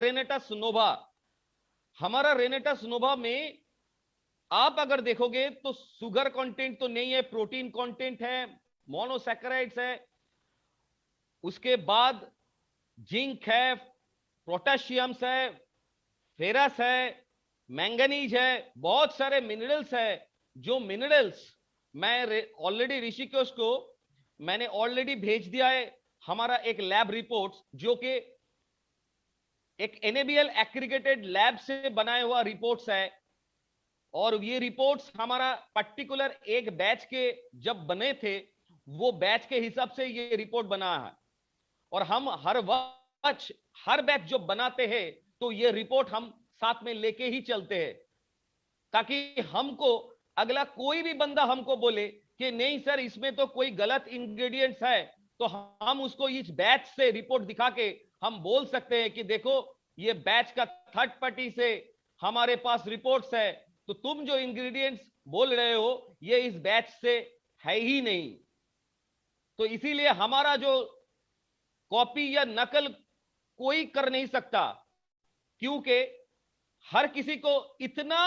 रेनेटस नोवा, हमारा रेनेटस नोवा में आप अगर देखोगे तो शुगर कंटेंट तो नहीं है, प्रोटीन कंटेंट है, मोनोसैकेराइड्स है, उसके बाद जिंक है, पोटेशियम्स है, फेरस है, मैंगनीज है, बहुत सारे मिनरल्स है। जो मिनरल्स मैं ऑलरेडी ऋषिकेश को मैंने ऑलरेडी भेज दिया है हमारा एक लैब रिपोर्ट, जो कि एक एनएबीएल एग्रीगेटेड लैब से बनाया हुआ रिपोर्ट्स है। और ये रिपोर्ट्स हमारा पर्टिकुलर एक बैच के जब बने थे, वो बैच के हिसाब से ये रिपोर्ट बना है। और हम हर बैच जो बनाते हैं तो ये रिपोर्ट हम साथ में लेके ही चलते हैं, ताकि हमको अगला कोई भी बंदा हमको बोले कि नहीं सर इसमें तो कोई गलत इंग्रेडिएंट्स है, तो हम उसको इस बैच से रिपोर्ट दिखा के हम बोल सकते हैं कि देखो ये बैच का थर्ड पार्टी से हमारे पास रिपोर्ट्स है, तो तुम जो इंग्रेडिएंट्स बोल रहे हो ये इस बैच से है ही नहीं। तो इसीलिए हमारा जो कॉपी या नकल कोई कर नहीं सकता, क्योंकि हर किसी को इतना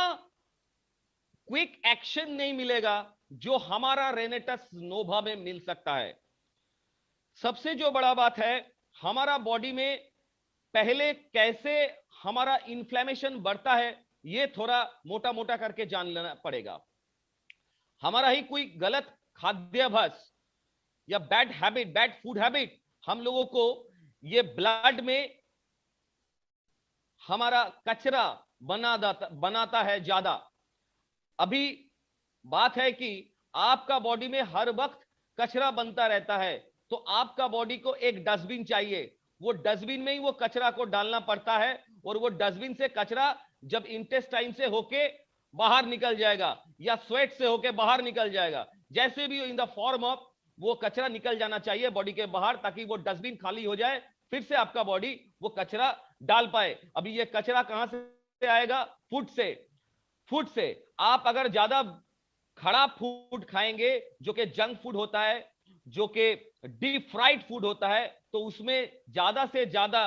क्विक एक्शन नहीं मिलेगा जो हमारा रेनेटस नोवा में मिल सकता है। सबसे जो बड़ा बात है, हमारा बॉडी में पहले कैसे हमारा इन्फ्लेमेशन बढ़ता है ये थोड़ा मोटा मोटा करके जान लेना पड़ेगा। हमारा ही कोई गलत खाद्याभ्यास या bad habit, bad food habit हम लोगों को ये ब्लड में हमारा कचरा बनाता है ज्यादा। अभी बात है कि आपका बॉडी में हर वक्त कचरा बनता रहता है, तो आपका बॉडी को एक डस्टबिन चाहिए, वो डस्टबिन में ही वो कचरा को डालना पड़ता है, और वो डस्टबिन से कचरा जब इंटेस्टाइन से होके बाहर निकल जाएगा या स्वेट से होके बाहर निकल जाएगा, जैसे भी इन द फॉर्म ऑफ वो कचरा निकल जाना चाहिए बॉडी के बाहर, ताकि वो डस्टबिन खाली हो जाए, फिर से आपका बॉडी वो कचरा डाल पाए। अभी ये कचरा कहां से आएगा? फूड से। फूड से आप अगर ज्यादा खराब फूड खाएंगे जो कि जंक फूड होता है, जो कि डीप फ्राइड फूड होता है, तो उसमें ज्यादा से ज्यादा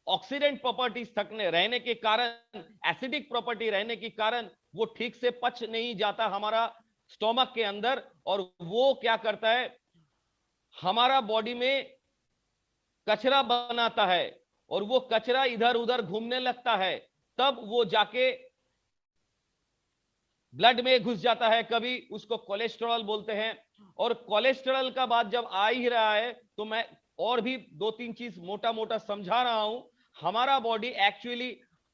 ऑक्सीडेंट प्रॉपर्टीज थकने रहने के कारण, एसिडिक प्रॉपर्टी रहने के कारण वो ठीक से पच नहीं जाता हमारा स्टोमक के अंदर, और वो क्या करता है हमारा बॉडी में कचरा बनाता है, और वो कचरा इधर उधर घूमने लगता है, तब वो जाके ब्लड में घुस जाता है। कभी उसको कोलेस्ट्रॉल बोलते हैं। और कोलेस्ट्रॉल का बात जब आ ही रहा है तो मैं और भी दो तीन चीज मोटा मोटा समझा रहा हूं। हमारा बॉडी एक्चुअली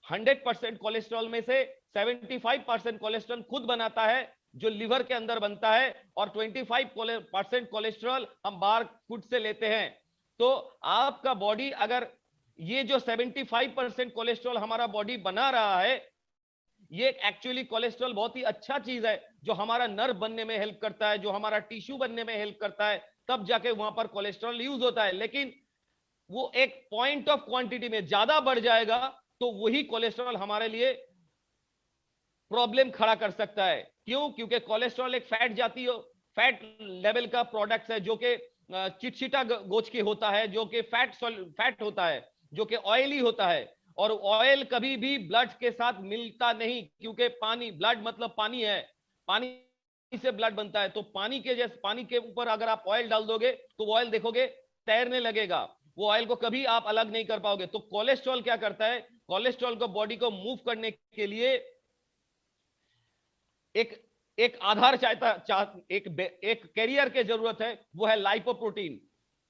100% कोलेस्ट्रॉल में से 75% कोलेस्ट्रॉल खुद बनाता है, जो लिवर के अंदर बनता है, और 25% कोलेस्ट्रॉल हम बाहर फूड से लेते हैं। तो आपका बॉडी अगर ये जो 75% कोलेस्ट्रॉल हमारा बॉडी बना रहा है, ये एक्चुअली कोलेस्ट्रॉल बहुत ही अच्छा चीज है, जो हमारा नर्व बनने में हेल्प करता है, जो हमारा टिश्यू बनने में हेल्प करता है, तब जाके वहां पर कोलेस्ट्रॉल यूज होता है। लेकिन वो एक पॉइंट ऑफ क्वांटिटी में ज्यादा बढ़ जाएगा तो वही कोलेस्ट्रॉल हमारे लिए प्रॉब्लम खड़ा कर सकता है। क्यों? क्योंकि कोलेस्ट्रॉल एक फैट जाती हो, फैट लेवल का प्रोडक्ट है, जो कि चिटचिटा गोच के होता है, जो कि फैट होता है, जो कि ऑयली होता है। और ऑयल कभी भी ब्लड के साथ मिलता नहीं, क्योंकि पानी, ब्लड मतलब पानी है, पानी से ब्लड बनता है। तो पानी के जैसे, पानी के ऊपर अगर आप ऑयल डाल दोगे तो वो ऑयल देखोगे तैरने लगेगा, वो ऑयल को कभी आप अलग नहीं कर पाओगे। तो कोलेस्ट्रॉल क्या करता है? कोलेस्ट्रॉल को बॉडी को मूव करने के लिए एक एक आधार एक कैरियर की जरूरत है, वो है लाइपोप्रोटीन।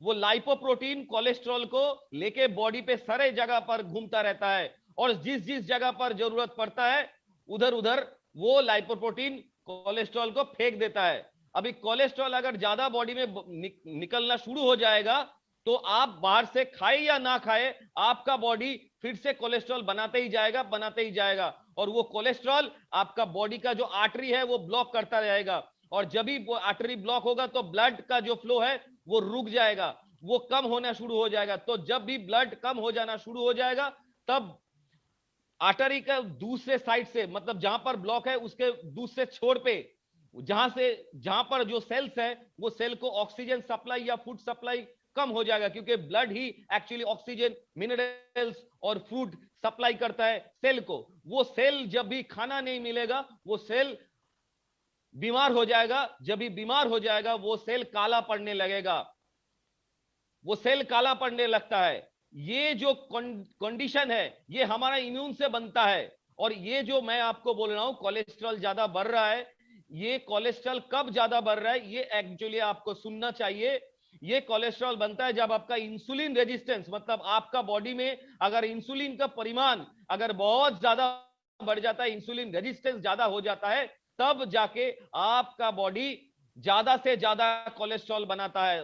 वो लाइपोप्रोटीन कोलेस्ट्रॉल को लेके बॉडी पे सारे जगह पर घूमता रहता है, और जिस जिस जगह पर जरूरत पड़ता है उधर उधर वो लाइपोप्रोटीन कोलेस्ट्रॉल को फेंक देता है। अभी कोलेस्ट्रॉल अगर ज्यादा बॉडी में निकलना शुरू हो जाएगा तो आप बाहर से खाए या ना खाए, आपका बॉडी फिर से कोलेस्ट्रॉल बनाते ही जाएगा, बनाते ही जाएगा। और वो कोलेस्ट्रॉल आपका बॉडी का जो आर्टरी है वो ब्लॉक करता रहेगा, और जब भी वो आर्टरी ब्लॉक होगा तो ब्लड का जो फ्लो है वो रुक जाएगा, वो कम होना शुरू हो जाएगा। तो जब भी ब्लड कम हो जाना शुरू हो जाएगा, तब आर्टरी का दूसरे साइड से, मतलब जहां पर ब्लॉक है उसके दूसरे छोर पे, जहां पर जो सेल्स है वो सेल को ऑक्सीजन सप्लाई या फूड सप्लाई कम हो जाएगा, क्योंकि ब्लड ही एक्चुअली ऑक्सीजन, मिनरल्स और फूड सप्लाई करता है सेल को। वो सेल जब भी खाना नहीं मिलेगा वो सेल बीमार हो जाएगा, जब भी बीमार हो जाएगा वो सेल काला पड़ने लगेगा, वो सेल काला पड़ने लगता है। ये जो कंडीशन है ये हमारा इम्यून से बनता है। और ये जो मैं आपको बोल रहा हूं कोलेस्ट्रॉल ज्यादा बढ़ रहा है, ये कोलेस्ट्रॉल कब ज्यादा बढ़ रहा है ये एक्चुअली आपको सुनना चाहिए। ये कोलेस्ट्रॉल बनता है जब आपका इंसुलिन रेजिस्टेंस, मतलब आपका बॉडी में अगर इंसुलिन का परिमाण अगर बहुत ज्यादा बढ़ जाता है, इंसुलिन रेजिस्टेंस ज्यादा हो जाता है, तब जाके आपका बॉडी ज्यादा से ज्यादा कोलेस्ट्रॉल बनाता है।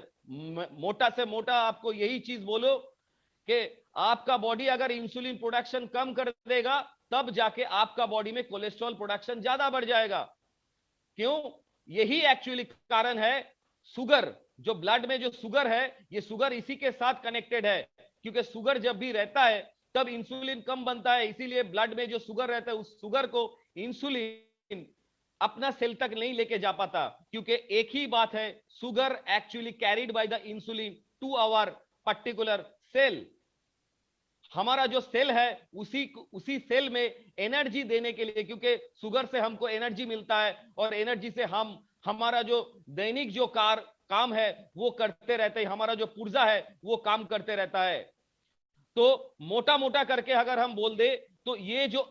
मोटा से मोटा आपको यही चीज बोलो कि आपका बॉडी अगर इंसुलिन प्रोडक्शन कम कर देगा तब जाके आपका बॉडी में कोलेस्ट्रॉल प्रोडक्शन ज्यादा बढ़ जाएगा। क्यों? यही एक्चुअली कारण है। शुगर, जो ब्लड में जो शुगर है, ये शुगर इसी के साथ कनेक्टेड है, क्योंकि शुगर जब भी रहता है तब इंसुलिन कम बनता है, इसीलिए ब्लड में जो शुगर रहता है उस शुगर को इंसुलिन अपना सेल तक नहीं लेके जा पाता, क्योंकि एक ही बात है, sugar actually carried by the insulin to our particular cell. हमारा जो सेल है उसी सेल में एनर्जी देने के लिए, क्योंकि शुगर से हमको एनर्जी मिलता है और एनर्जी से हम हमारा जो दैनिक जो काम है वो करते रहते हैं, हमारा जो पुर्जा है वो काम करते रहता है। तो मोटा मोटा करके अगर हम बोल दे तो ये जो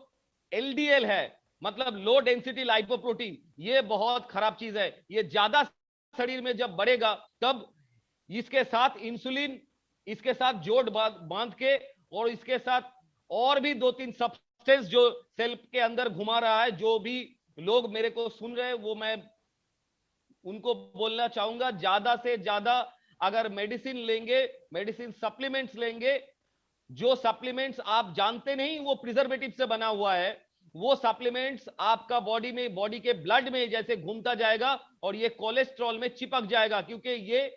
एलडीएल है, मतलब लो डेंसिटी लाइपोप्रोटीन, ये बहुत खराब चीज है। ये ज्यादा शरीर में जब बढ़ेगा तब इसके साथ इंसुलिन इसके साथ जोड़ बांध के और इसके साथ और भी 2-3 सब्सटेंस जो सेल के अंदर घुमा रहा है, जो भी लोग मेरे को सुन रहे हैं वो मैं उनको बोलना चाहूंगा, ज्यादा से ज्यादा अगर मेडिसिन लेंगे, मेडिसिन सप्लीमेंट्स लेंगे, जो सप्लीमेंट्स आप जानते नहीं वो प्रिजर्वेटिव से बना हुआ है, वो सप्लीमेंट्स आपका बॉडी में, बॉडी के ब्लड में जैसे घूमता जाएगा और ये कोलेस्ट्रॉल में चिपक जाएगा, क्योंकि ये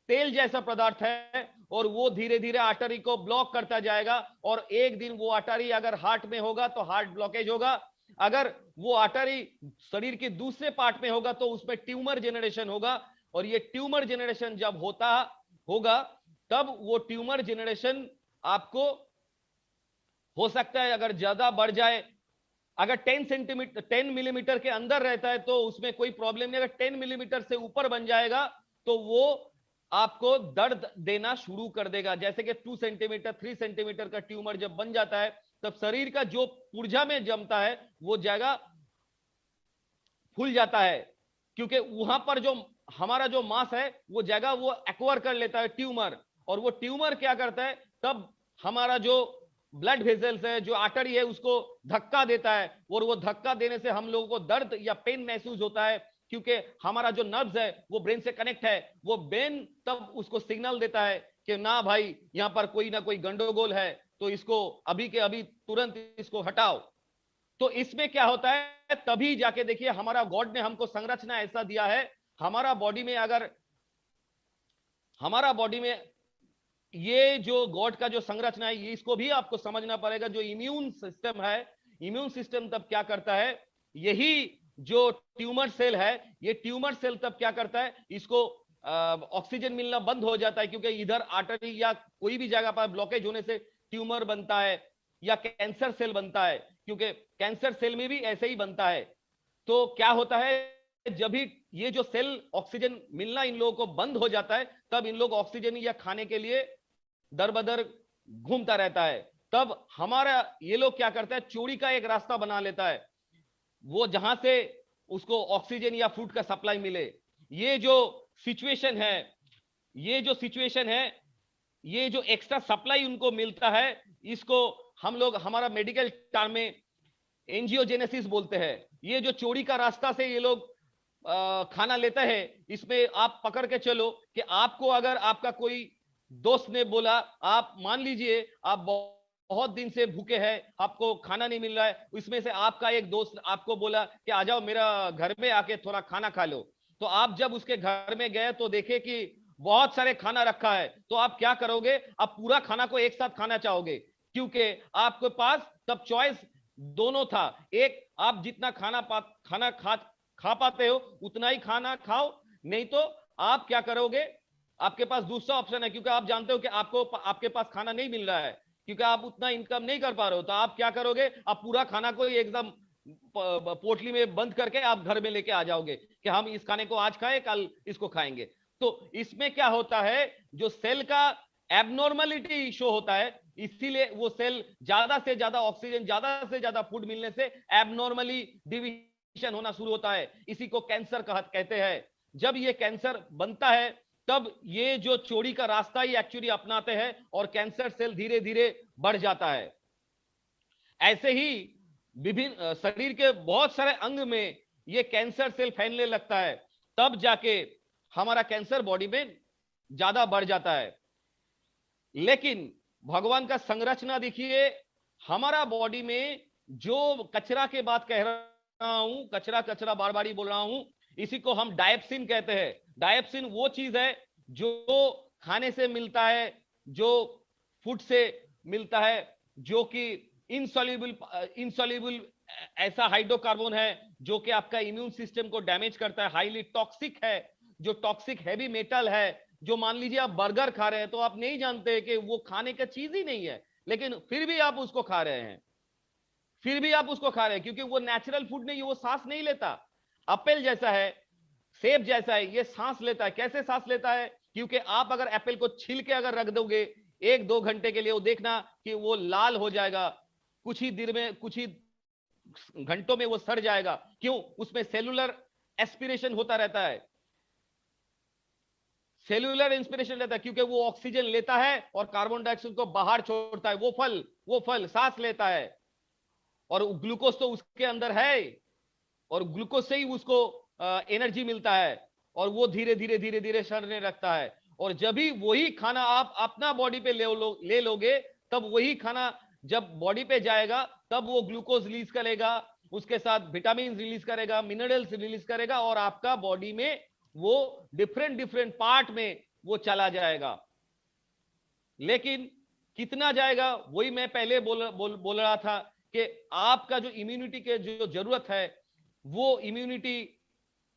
तेल जैसा पदार्थ है और वो धीरे धीरे आर्टरी को ब्लॉक करता जाएगा। और एक दिन वो आर्टरी अगर हार्ट में होगा तो हार्ट ब्लॉकेज होगा, अगर वो आर्टरी शरीर के दूसरे पार्ट में होगा तो उसमें ट्यूमर जनरेशन होगा। और ये ट्यूमर जनरेशन जब होगा तब वो ट्यूमर जनरेशन आपको हो सकता है अगर ज्यादा बढ़ जाए, अगर 10 मिलीमीटर के अंदर रहता है तो उसमें कोई प्रॉब्लम नहीं, अगर 10 मिलीमीटर से ऊपर बन जाएगा तो वो आपको दर्द देना शुरू कर देगा। जैसे कि 2 सेंटीमीटर 3 सेंटीमीटर का ट्यूमर जब बन जाता है तब शरीर का जो पुर्जा में जमता है वो जगह फूल जाता है, क्योंकि वहां पर जो हमारा जो मांस है वो जगह वो एक्वायर कर लेता है ट्यूमर, और वो ट्यूमर क्या करता है तब हमारा जो ब्लड वेसल्स है, जो आर्टरी है, उसको धक्का देता है, और वो धक्का देने से हम लोगों को दर्द या पेन महसूस होता है, क्योंकि हमारा जो नर्व्स है वो ब्रेन से कनेक्ट है, वो ब्रेन तब उसको सिग्नल देता है कि ना भाई यहां पर कोई ना कोई गंडगोल है, तो इसको अभी के अभी तुरंत इसको हटाओ। तो इसमें क्या होता है, तभी जाके देखिए हमारा गॉड ने हमको संरचना ऐसा दिया है, हमारा बॉडी में अगर हमारा बॉडी में ये जो गॉड का जो संरचना है इसको भी आपको समझना पड़ेगा। जो इम्यून सिस्टम है, इम्यून सिस्टम तब क्या करता है, यही जो ट्यूमर सेल है, ये ट्यूमर सेल तब क्या करता है, इसको ऑक्सीजन मिलना बंद हो जाता है, क्योंकि इधर आर्टरी या कोई भी जगह पर ब्लॉकेज होने से ट्यूमर बनता है या कैंसर सेल बनता है, क्योंकि कैंसर सेल में भी ऐसे ही बनता है। तो क्या होता है, जब भी ये जो सेल ऑक्सीजन मिलना इन लोगों को बंद हो जाता है तब इन लोग ऑक्सीजन या खाने के लिए दर बदर घूमता रहता है। तब हमारा ये लोग क्या करता है, चोरी का एक रास्ता बना लेता है, वो जहां से उसको ऑक्सीजन या फूड का सप्लाई मिले। ये जो सिचुएशन है, ये जो सिचुएशन है, ये जो एक्स्ट्रा सप्लाई उनको मिलता है, इसको हम लोग हमारा मेडिकल टर्म में एंजियोजेनेसिस बोलते हैं। ये जो चोरी का रास्ता से ये लोग खाना लेते हैं, इसमें आप पकड़ के चलो कि आपको अगर आपका कोई दोस्त ने बोला, आप मान लीजिए आप बहुत दिन से भूखे हैं, आपको खाना नहीं मिल रहा है, इसमें से आपका एक दोस्त आपको बोला कि आ जाओ मेरा घर में आके थोड़ा खाना खा लो। तो आप जब उसके घर में गए तो देखे कि बहुत सारे खाना रखा है, तो आप क्या करोगे, आप पूरा खाना को एक साथ खाना चाहोगे, क्योंकि आपके पास तब चॉइस दोनों था, एक आप जितना खाना खा पाते हो उतना ही खाना खाओ, नहीं तो आप क्या करोगे, आपके पास दूसरा ऑप्शन है, क्योंकि आप जानते हो कि आपको आपके पास खाना नहीं मिल रहा है, क्योंकि आप उतना इनकम नहीं कर पा रहे हो, तो आप क्या करोगे, आप पूरा खाना को एकदम पोटली में बंद करके आप घर में लेके आ जाओगे कि हम इस खाने को आज खाए, कल इसको खाएंगे। तो इसमें क्या होता है, जो सेल का एबनॉर्मलिटी शो होता है, इसीलिए वो सेल ज्यादा से ज्यादा ऑक्सीजन, ज्यादा से ज्यादा फूड मिलने से एबनॉर्मली डिवीजन होना शुरू होता है। इसी को कैंसर कहते हैं। जब ये कैंसर बनता है, तब ये जो चोरी का रास्ता ही एक्चुअली अपनाते हैं और कैंसर सेल धीरे धीरे बढ़ जाता है। ऐसे ही विभिन्न शरीर के बहुत सारे अंग में ये कैंसर सेल फैलने लगता है, तब जाके हमारा कैंसर बॉडी में ज्यादा बढ़ जाता है। लेकिन भगवान का संरचना देखिए, हमारा बॉडी में जो कचरा के बात कह रहा हूं, कचरा कचरा बार बार ही बोल रहा हूं, इसी को हम डायप्सिन कहते हैं। डायप्सिन वो चीज है जो खाने से मिलता है, जो फूड से मिलता है, जो कि इनसॉल्युबल ऐसा हाइड्रोकार्बन है जो कि आपका इम्यून सिस्टम को डैमेज करता है, हाईली टॉक्सिक है, जो टॉक्सिक हैवी मेटल है, जो मान लीजिए आप बर्गर खा रहे हैं तो आप नहीं जानते कि वो खाने का चीज ही नहीं है, लेकिन फिर भी आप उसको खा रहे हैं, फिर भी आप उसको खा रहे हैं, क्योंकि वो नेचुरल फूड नहीं, वो सांस नहीं लेता। एप्पल जैसा है, सेब जैसा है, ये सांस लेता है। कैसे सांस लेता है, क्योंकि आप अगर एप्पल को छील के अगर रख दोगे 1-2 घंटे के लिए, वो देखना कि वो लाल हो जाएगा, कुछ ही देर में, कुछ ही घंटों में वो सड़ जाएगा। क्यों? उसमें सेलुलर एस्पिरेशन होता रहता है, सेल्यूलर इंस्पिरेशन रहता है, क्योंकि वो ऑक्सीजन लेता है और कार्बन डाइऑक्साइड को बाहर छोड़ता है। वो फल सांस लेता है, और ग्लूकोज तो उसके अंदर है, और ग्लूकोज से ही उसको एनर्जी मिलता है, और वो धीरे धीरे धीरे धीरे सड़ने लगता है। और जब भी वही खाना आप अपना बॉडी पे ले लोगे, तब वही खाना जब बॉडी पे जाएगा, तब वो ग्लूकोज रिलीज करेगा, उसके साथ विटामिन रिलीज करेगा, मिनरल्स रिलीज करेगा, और आपका बॉडी में वो डिफरेंट डिफरेंट पार्ट में वो चला जाएगा। लेकिन कितना जाएगा, वही मैं पहले बोल रहा था कि आपका जो इम्यूनिटी के जो जरूरत है, वो इम्यूनिटी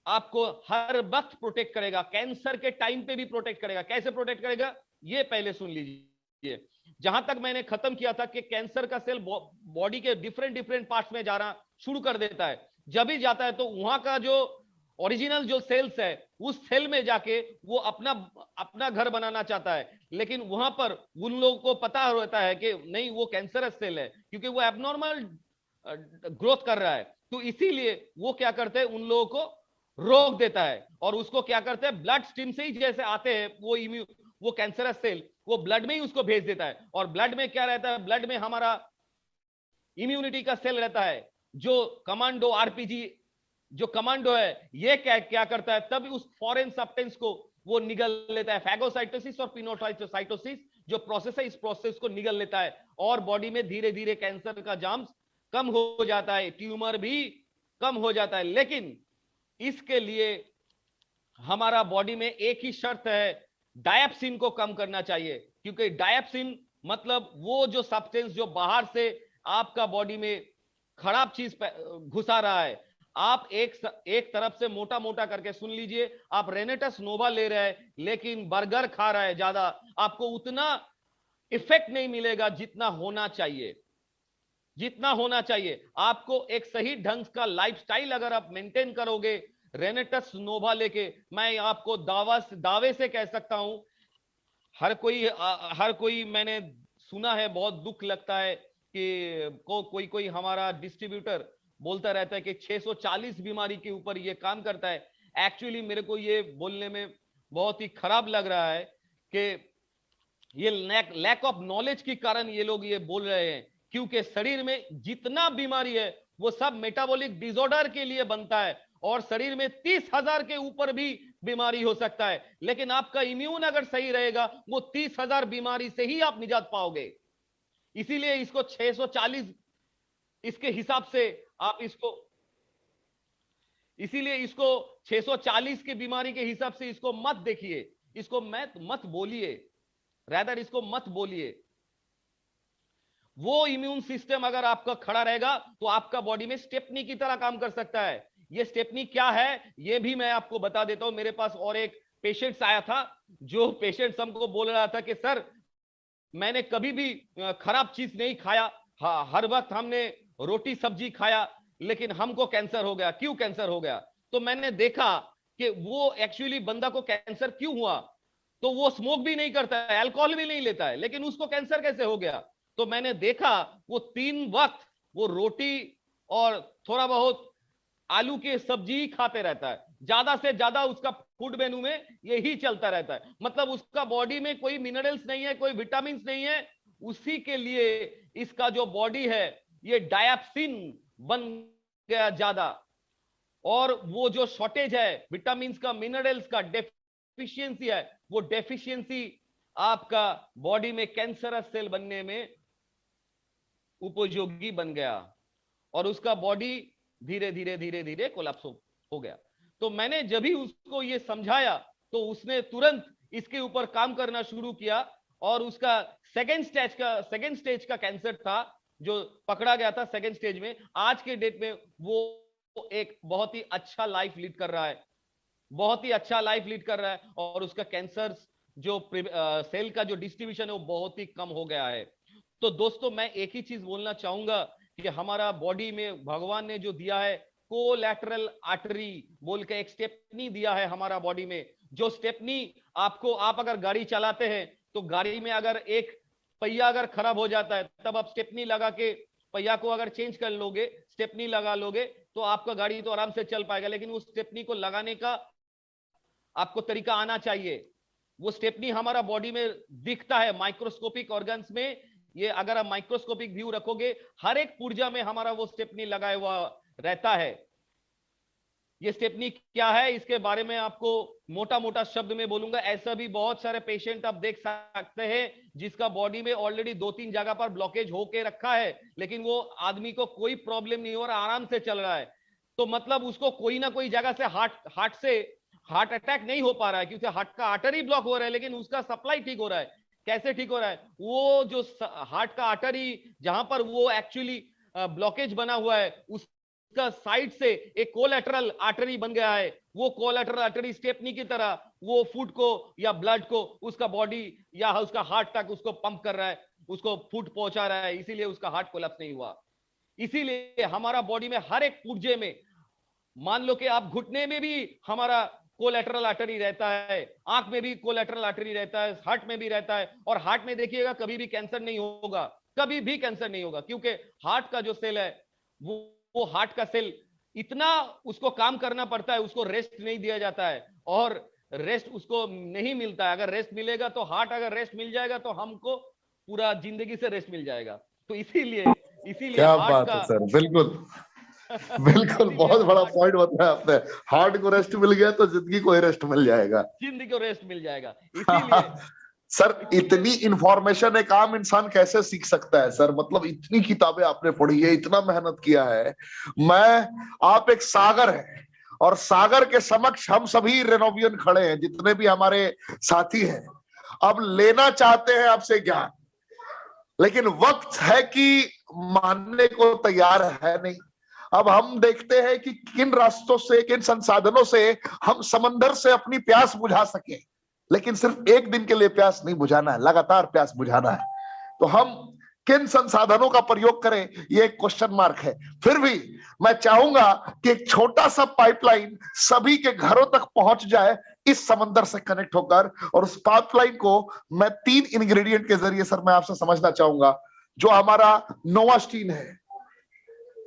आपको हर वक्त प्रोटेक्ट करेगा, कैंसर के टाइम पे भी प्रोटेक्ट करेगा। कैसे प्रोटेक्ट करेगा, ये पहले सुन लीजिए। जहां तक मैंने खत्म किया था कि कैंसर का सेल बॉडी के डिफरेंट डिफरेंट पार्ट्स में जाना शुरू कर देता है। जब भी जाता है तो वहां का जो ओरिजिनल जो सेल्स है, उस सेल में जाके वो अपना अपना घर बनाना चाहता है, लेकिन वहां पर उन लोगों को पता रहता है कि नहीं, वो कैंसरस सेल है, क्योंकि वो एबनॉर्मल ग्रोथ कर रहा है। तो इसीलिए वो क्या करते हैं, उन लोगों को रोक देता है, और उसको क्या करते हैं, ब्लड स्ट्रीम से ही जैसे आते हैं वो कैंसरस सेल, वो ब्लड में ही उसको भेज देता है। और ब्लड में क्या रहता है, ब्लड में हमारा इम्यूनिटी का सेल रहता है, जो कमांडो आरपीजी, जो कमांडो है, ये क्या करता है, तब उस फॉरेन सब्सटेंस को वो निगल लेता है। फैगोसाइटोसिस और पिनोसाइटोसिस जो प्रोसेस है, इस प्रोसेस को निगल लेता है, और बॉडी में धीरे धीरे कैंसर का जार्म्स कम हो जाता है, ट्यूमर भी कम हो जाता है। लेकिन इसके लिए हमारा बॉडी में एक ही शर्त है, डायप्सिन को कम करना चाहिए, क्योंकि डायप्सिन मतलब वो जो सब्सटेंस जो बाहर से आपका बॉडी में खराब चीज घुसा रहा है। आप एक तरफ से मोटा मोटा करके सुन लीजिए, आप रेनेटस नोवा ले रहे हैं, लेकिन बर्गर खा रहा है ज्यादा, आपको उतना इफेक्ट नहीं मिलेगा जितना होना चाहिए, जितना होना चाहिए। आपको एक सही ढंग का लाइफस्टाइल अगर आप मेंटेन करोगे, रेनेटस नोवा लेके, मैं आपको दावे से कह सकता हूं, हर कोई मैंने सुना है, बहुत दुख लगता है कि कोई हमारा डिस्ट्रीब्यूटर बोलता रहता है कि 640 बीमारी के ऊपर ये काम करता है। एक्चुअली मेरे को ये बोलने में बहुत ही खराब लग रहा है कि ये लैक ऑफ नॉलेज के कारण ये लोग ये बोल रहे हैं, क्योंकि शरीर में जितना बीमारी है वो सब मेटाबॉलिक डिसऑर्डर के लिए बनता है, और शरीर में 30,000 के ऊपर भी बीमारी हो सकता है। लेकिन आपका इम्यून अगर सही रहेगा, वो 30,000 बीमारी से ही आप निजात पाओगे। इसीलिए इसको 640 इसके हिसाब से आप इसको, इसीलिए इसको 640 की बीमारी के हिसाब से इसको मत देखिए, इसको मत बोलिए, रैदर इसको मत बोलिए। वो इम्यून सिस्टम अगर आपका खड़ा रहेगा तो आपका बॉडी में स्टेपनी की तरह काम कर सकता है। ये स्टेपनी क्या है, ये भी मैं आपको बता देता हूं। मेरे पास और एक पेशेंट्स आया था, जो पेशेंट्स हमको बोल रहा था कि सर मैंने कभी भी खराब चीज नहीं खाया, हर वक्त हमने रोटी सब्जी खाया, लेकिन हमको कैंसर हो गया। क्यों कैंसर हो गया? तो मैंने देखा कि वो एक्चुअली बंदा को कैंसर क्यों हुआ, तो वो स्मोक भी नहीं करता है, अल्कोहल भी नहीं लेता है, लेकिन उसको कैंसर कैसे हो गया? तो मैंने देखा वो 3 वक्त वो रोटी और थोड़ा बहुत आलू की सब्जी ही खाते रहता है, ज्यादा से ज्यादा उसका फूड मेनू में यही चलता रहता है। मतलब उसका बॉडी में कोई मिनरल्स नहीं है, कोई विटामिन नहीं है, उसी के लिए इसका जो बॉडी है ये डायप्सिन बन गया ज्यादा, और वो जो शॉर्टेज है विटामिन का, मिनरल्स का डेफिशिएंसी है, वो डेफिशिएंसी आपका बॉडी में कैंसरस सेल बनने में उपयोगी बन गया, और उसका बॉडी धीरे धीरे धीरे धीरे कोलैप्स हो गया। तो मैंने जब भी उसको ये समझाया तो उसने तुरंत इसके ऊपर काम करना शुरू किया, और उसका सेकेंड स्टेज का कैंसर था जो पकड़ा गया था सेकेंड स्टेज में। आज के डेट में वो एक बहुत ही अच्छा लाइफ लीड कर रहा है, बहुत ही अच्छा लाइफ लीड कर रहा है, और उसका कैंसर जो सेल का जो डिस्ट्रीब्यूशन है वो बहुत ही कम हो गया है। तो दोस्तों मैं एक ही चीज बोलना चाहूंगा कि हमारा बॉडी में भगवान ने जो दिया है कोलैटरल आर्टरी बोल के एक स्टेपनी दिया है हमारा बॉडी में, जो स्टेपनी आपको, आप अगर गाड़ी चलाते हैं तो गाड़ी में अगर एक पहिया अगर खराब हो जाता है तब आप स्टेपनी लगा के पहिया को अगर चेंज कर लोगे, स्टेपनी लगा लोगे, तो आपका गाड़ी तो आराम से चल पाएगा। लेकिन उस स्टेपनी को लगाने का आपको तरीका आना चाहिए। वो स्टेपनी हमारा बॉडी में दिखता है माइक्रोस्कोपिक ऑर्गन्स में, ये अगर आप माइक्रोस्कोपिक व्यू रखोगे हर एक पुर्जा में हमारा वो स्टेपनी लगाया हुआ रहता है। ये स्टेपनी क्या है इसके बारे में आपको मोटा मोटा शब्द में बोलूंगा। ऐसा भी बहुत सारे पेशेंट आप देख सकते हैं जिसका बॉडी में ऑलरेडी 2-3 जगह पर ब्लॉकेज होके रखा है, लेकिन वो आदमी को कोई प्रॉब्लम नहीं हो रहा, आराम से चल रहा है। तो मतलब उसको कोई ना कोई जगह से हार्ट अटैक नहीं हो पा रहा है, क्योंकि हार्ट का आर्टरी ब्लॉक हो रहा है, लेकिन उसका सप्लाई ठीक हो रहा है। कैसे ठीक हो रहा है? वो जो हार्ट का आर्टरी जहां पर वो एक्चुअली ब्लॉकेज बना हुआ है उसका साइड से एक कोलैटरल आर्टरी बन गया है। वो कोलैटरल आर्टरी स्टेपनी की तरह वो फूड को या ब्लड को उसका बॉडी या उसका हार्ट तक उसको पंप कर रहा है, उसको फूड पहुंचा रहा है, इसीलिए उसका हार्ट कोलैप्स नहीं हुआ। इसीलिए हमारा बॉडी में हर एक पुर्जे में, मान लो कि आप घुटने में भी हमारा कोलैटरल आर्टरी रहता है, आंख में भी कोलैटरल आर्टरी रहता है, हार्ट में भी रहता है। और हार्ट में देखिएगा कभी भी कैंसर नहीं होगा, कभी भी कैंसर नहीं होगा, क्योंकि हार्ट का जो सेल है वो हार्ट का सेल इतना उसको काम करना पड़ता है, उसको रेस्ट नहीं दिया जाता है, और रेस्ट उसको नहीं मिलता है। अगर रेस्ट मिलेगा तो हार्ट, अगर रेस्ट मिल जाएगा तो हमको पूरा जिंदगी से रेस्ट मिल जाएगा। तो इसीलिए क्या हार्ट बात है सर, बिल्कुल बिल्कुल बहुत बड़ा पॉइंट बताया आपने। हार्ट को रेस्ट मिल गया तो जिंदगी को रेस्ट मिल जाएगा, जिंदगी को रेस्ट मिल जाएगा। इसीलिए सर इतनी इंफॉर्मेशन एक आम इंसान कैसे सीख सकता है सर? मतलब इतनी किताबें आपने पढ़ी है, इतना मेहनत किया है। आप एक सागर है, और सागर के समक्ष हम सभी रेनोवियन खड़े हैं, जितने भी हमारे साथी हैं। अब लेना चाहते हैं आपसे ज्ञान, लेकिन वक्त है कि मानने को तैयार है नहीं। अब हम देखते हैं कि किन रास्तों से, किन संसाधनों से हम समंदर से अपनी प्यास बुझा सके, लेकिन सिर्फ एक दिन के लिए प्यास नहीं बुझाना है, लगातार प्यास बुझाना है। तो हम किन संसाधनों का प्रयोग करें, ये एक क्वेश्चन मार्क है। फिर भी मैं चाहूंगा कि एक छोटा सा पाइपलाइन सभी के घरों तक पहुंच जाए इस समंदर से कनेक्ट होकर, और उस पाइपलाइन को मैं 3 इंग्रेडिएंट के जरिए सर मैं आपसे समझना चाहूंगा। जो हमारा नोवास्टीन है,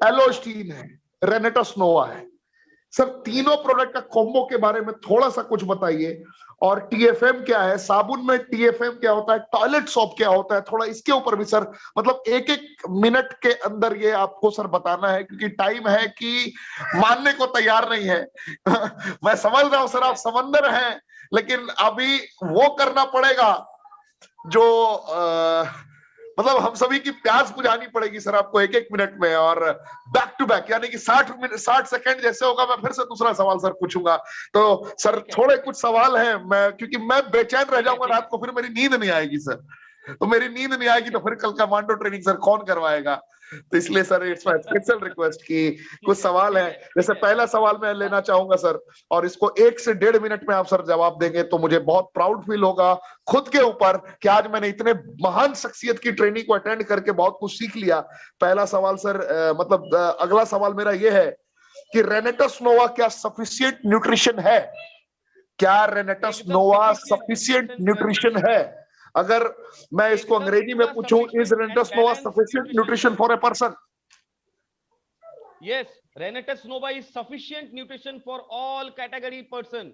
एलोस्टीन है, रेनेटस नोवा है, सर तीनों प्रोडक्ट का कॉम्बो के बारे में थोड़ा सा कुछ बताइए। और टीएफएम क्या है, साबुन में टीएफएम क्या होता है, टॉयलेट सोप क्या होता है, थोड़ा इसके ऊपर भी सर मतलब 1-1 मिनट के अंदर ये आपको सर बताना है, क्योंकि टाइम है कि मानने को तैयार नहीं है मैं समझ रहा हूं सर आप समंदर हैं, लेकिन अभी वो करना पड़ेगा जो मतलब हम सभी की प्यास बुझानी पड़ेगी सर आपको 1-1 मिनट में, और बैक टू बैक, यानी कि 60 सेकंड जैसे होगा मैं फिर से दूसरा सवाल सर पूछूंगा। तो सर थोड़े कुछ सवाल हैं, क्योंकि मैं बेचैन रह जाऊंगा रात को, फिर मेरी नींद नहीं आएगी सर। तो मेरी नींद नहीं आएगी तो फिर कल कमांडो ट्रेनिंग सर कौन करवाएगा? तो इसलिए sir it's my special request कि कुछ सवाल है, जैसे पहला सवाल मैं लेना चाहूंगा सर, और इसको 1 से 1.5 मिनट में आप सर जवाब देंगे तो मुझे बहुत प्राउड फील होगा खुद के ऊपर कि आज मैंने इतने महान शख्सियत की ट्रेनिंग को अटेंड करके बहुत कुछ सीख लिया। पहला सवाल सर, अगला सवाल मेरा ये है कि रेनेटस नोवा क्या सफिशिएंट न्यूट्रिशन है? क्या रेनेटस नोवा सफिशिएंट न्यूट्रिशन है? अगर मैं इसको अंग्रेजी में पूछूं, is रेनेटस Nova sufficient nutrition for a person? Yes, रेनेटस Nova is sufficient nutrition for all category person,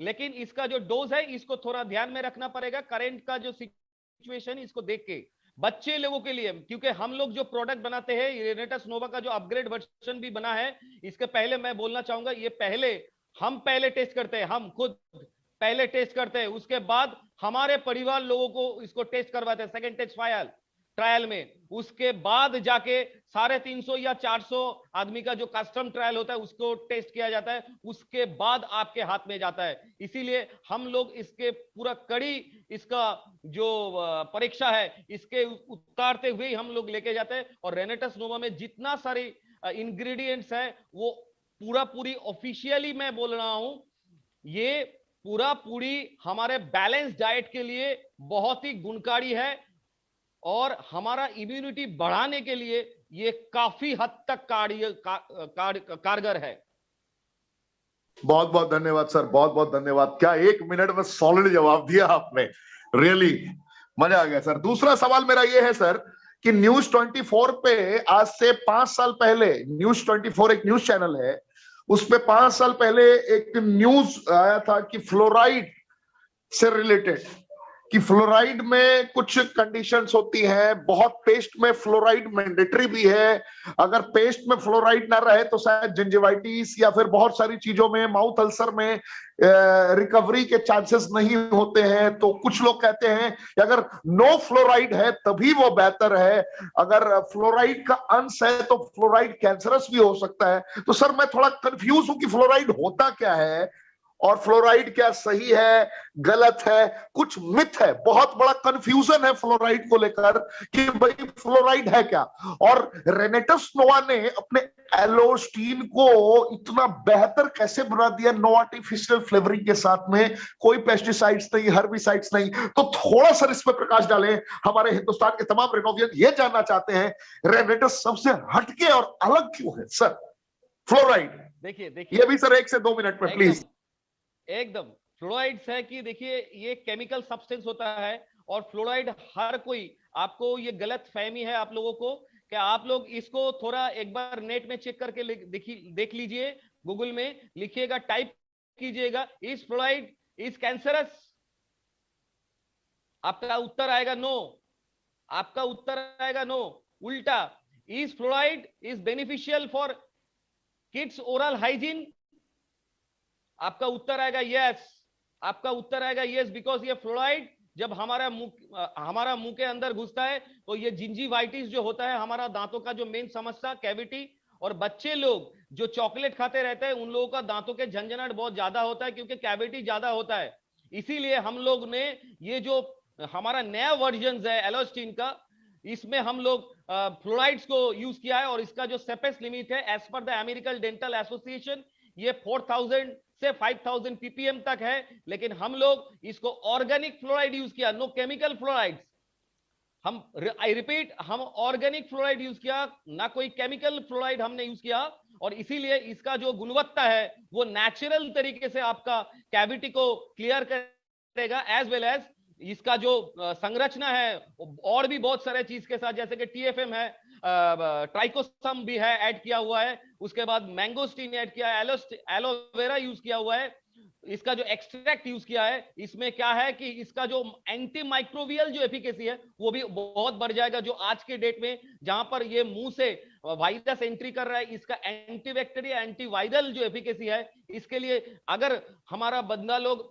लेकिन इसका जो डोज है इसको थोड़ा ध्यान में रखना पड़ेगा करंट का जो सिचुएशन इसको देख के। बच्चे लोगों के लिए, क्योंकि हम लोग जो प्रोडक्ट बनाते हैं, रेनेटस नोवा का जो अपग्रेड वर्जन भी बना है, इसके पहले मैं बोलना चाहूंगा, ये हम पहले टेस्ट करते हैं, हम खुद पहले टेस्ट करते हैं, उसके बाद हमारे परिवार लोगों को इसको टेस्ट करवाते हैं सेकंड टेस्ट ट्रायल में, उसके बाद जाके 350 या 400 आदमी का जो कस्टम ट्रायल होता है उसको टेस्ट किया जाता है, उसके बाद आपके हाथ में जाता है। इसीलिए हम लोग इसके पूरा कड़ी इसका जो परीक्षा है इसके उतारते हुए हम लोग लेके जाते हैं। और रेनेटस नोवा में जितना सारी इंग्रेडिएंट्स है वो पूरी ऑफिशियली मैं बोल रहा हूं, ये पूरी हमारे बैलेंस डाइट के लिए बहुत ही गुणकारी है और हमारा इम्यूनिटी बढ़ाने के लिए ये काफी हद तक कारगर है। बहुत बहुत धन्यवाद सर, बहुत बहुत धन्यवाद। क्या 1 मिनट में सॉलिड जवाब दिया आपने, रियली मजा आ गया सर। दूसरा सवाल मेरा ये है सर कि न्यूज 24 पे आज से 5 साल पहले, न्यूज 24 एक न्यूज चैनल है, उस पे 5 साल पहले एक न्यूज आया था कि फ्लोराइड से रिलेटेड, कि फ्लोराइड में कुछ कंडीशंस होती हैं, बहुत पेस्ट में फ्लोराइड मैंडेटरी भी है, अगर पेस्ट में फ्लोराइड ना रहे तो शायद जिंजिवाइटिस या फिर बहुत सारी चीजों में, माउथ अल्सर में रिकवरी के चांसेस नहीं होते हैं। तो कुछ लोग कहते हैं कि अगर नो फ्लोराइड है तभी वो बेहतर है, अगर फ्लोराइड का अंश है तो फ्लोराइड कैंसरस भी हो सकता है। तो सर मैं थोड़ा कंफ्यूज हूं कि फ्लोराइड होता क्या है और फ्लोराइड क्या सही है गलत है, कुछ मिथ है, बहुत बड़ा कंफ्यूजन है फ्लोराइड को लेकर कि भाई फ्लोराइड है क्या। और रेनेटस नोवा ने अपने एलोस्टीन को इतना बेहतर कैसे बना दिया, नो आर्टिफिशियल फ्लेवरिंग के साथ में, कोई पेस्टिसाइड्स नहीं, हर्बिसाइड्स नहीं। तो थोड़ा सा इस पर प्रकाश डालें, हमारे हिंदुस्तान के तमाम रेनोवियन ये जानना चाहते हैं रेनेटस सबसे हटके और अलग क्यों है सर फ्लोराइड। देखिए ये भी सर 1 से 2 मिनट में प्लीज। एकदम फ्लोराइड्स है कि देखिए ये केमिकल सब्सटेंस होता है और फ्लोराइड हर कोई, आपको ये गलत फहमी है आप लोगों को कि आप लोग इसको थोड़ा एक बार नेट में चेक करके देख लीजिए, गूगल में लिखिएगा, टाइप कीजिएगा इज फ्लोराइड इज कैंसरस, आपका उत्तर आएगा नो, आपका उत्तर आएगा नो। उल्टा, is fluoride is beneficial for kids oral hygiene, आपका उत्तर आएगा यस, आपका उत्तर आएगा यस, बिकॉज ये फ्लोराइड जब हमारा मुंह के अंदर घुसता है तो ये जिंजीवाइटिस जो होता है, हमारा दांतों का जो मेन समस्या कैविटी, और बच्चे लोग जो चॉकलेट खाते रहते हैं उन लोगों का दांतों के झंझनाहट बहुत ज्यादा होता है क्योंकि कैविटी ज्यादा होता है। इसीलिए हम लोग ने ये जो हमारा नया वर्जन है एलोस्टीन का, इसमें हम लोग फ्लोराइड्स को यूज किया है और इसका जो सेफेस्ट लिमिट है as per the American Dental Association ये 4000 से 5000 ppm तक है, लेकिन हम लोग इसको ऑर्गेनिक फ्लोराइड यूज किया, no chemical fluorides. I repeat, हम ऑर्गेनिक फ्लोराइड यूज किया, ना कोई केमिकल फ्लोराइड हमने यूज किया, और इसीलिए इसका जो गुणवत्ता है वो नेचुरल तरीके से आपका कैविटी को क्लियर करेगा, एज वेल एज इसका जो संरचना है और भी बहुत सारे चीज के साथ, जैसे कि TFM है, ट्राइकोसम भी है ऐड किया हुआ है, उसके बाद मैंगोस्टीन ऐड किया है, एलोवेरा यूज किया हुआ है, इसका जो एक्सट्रैक्ट यूज किया है, इसमें क्या है कि इसका जो एंटी माइक्रोबियल जो एफिकेसी है वो भी बहुत बढ़ जाएगा। जो आज के डेट में जहां पर ये मुंह से वायरस एंट्री कर रहा है, इसका एंटीबैक्टीरियल एंटीवायरल जो एफिकेसी है, इसके लिए अगर हमारा बंदा लोग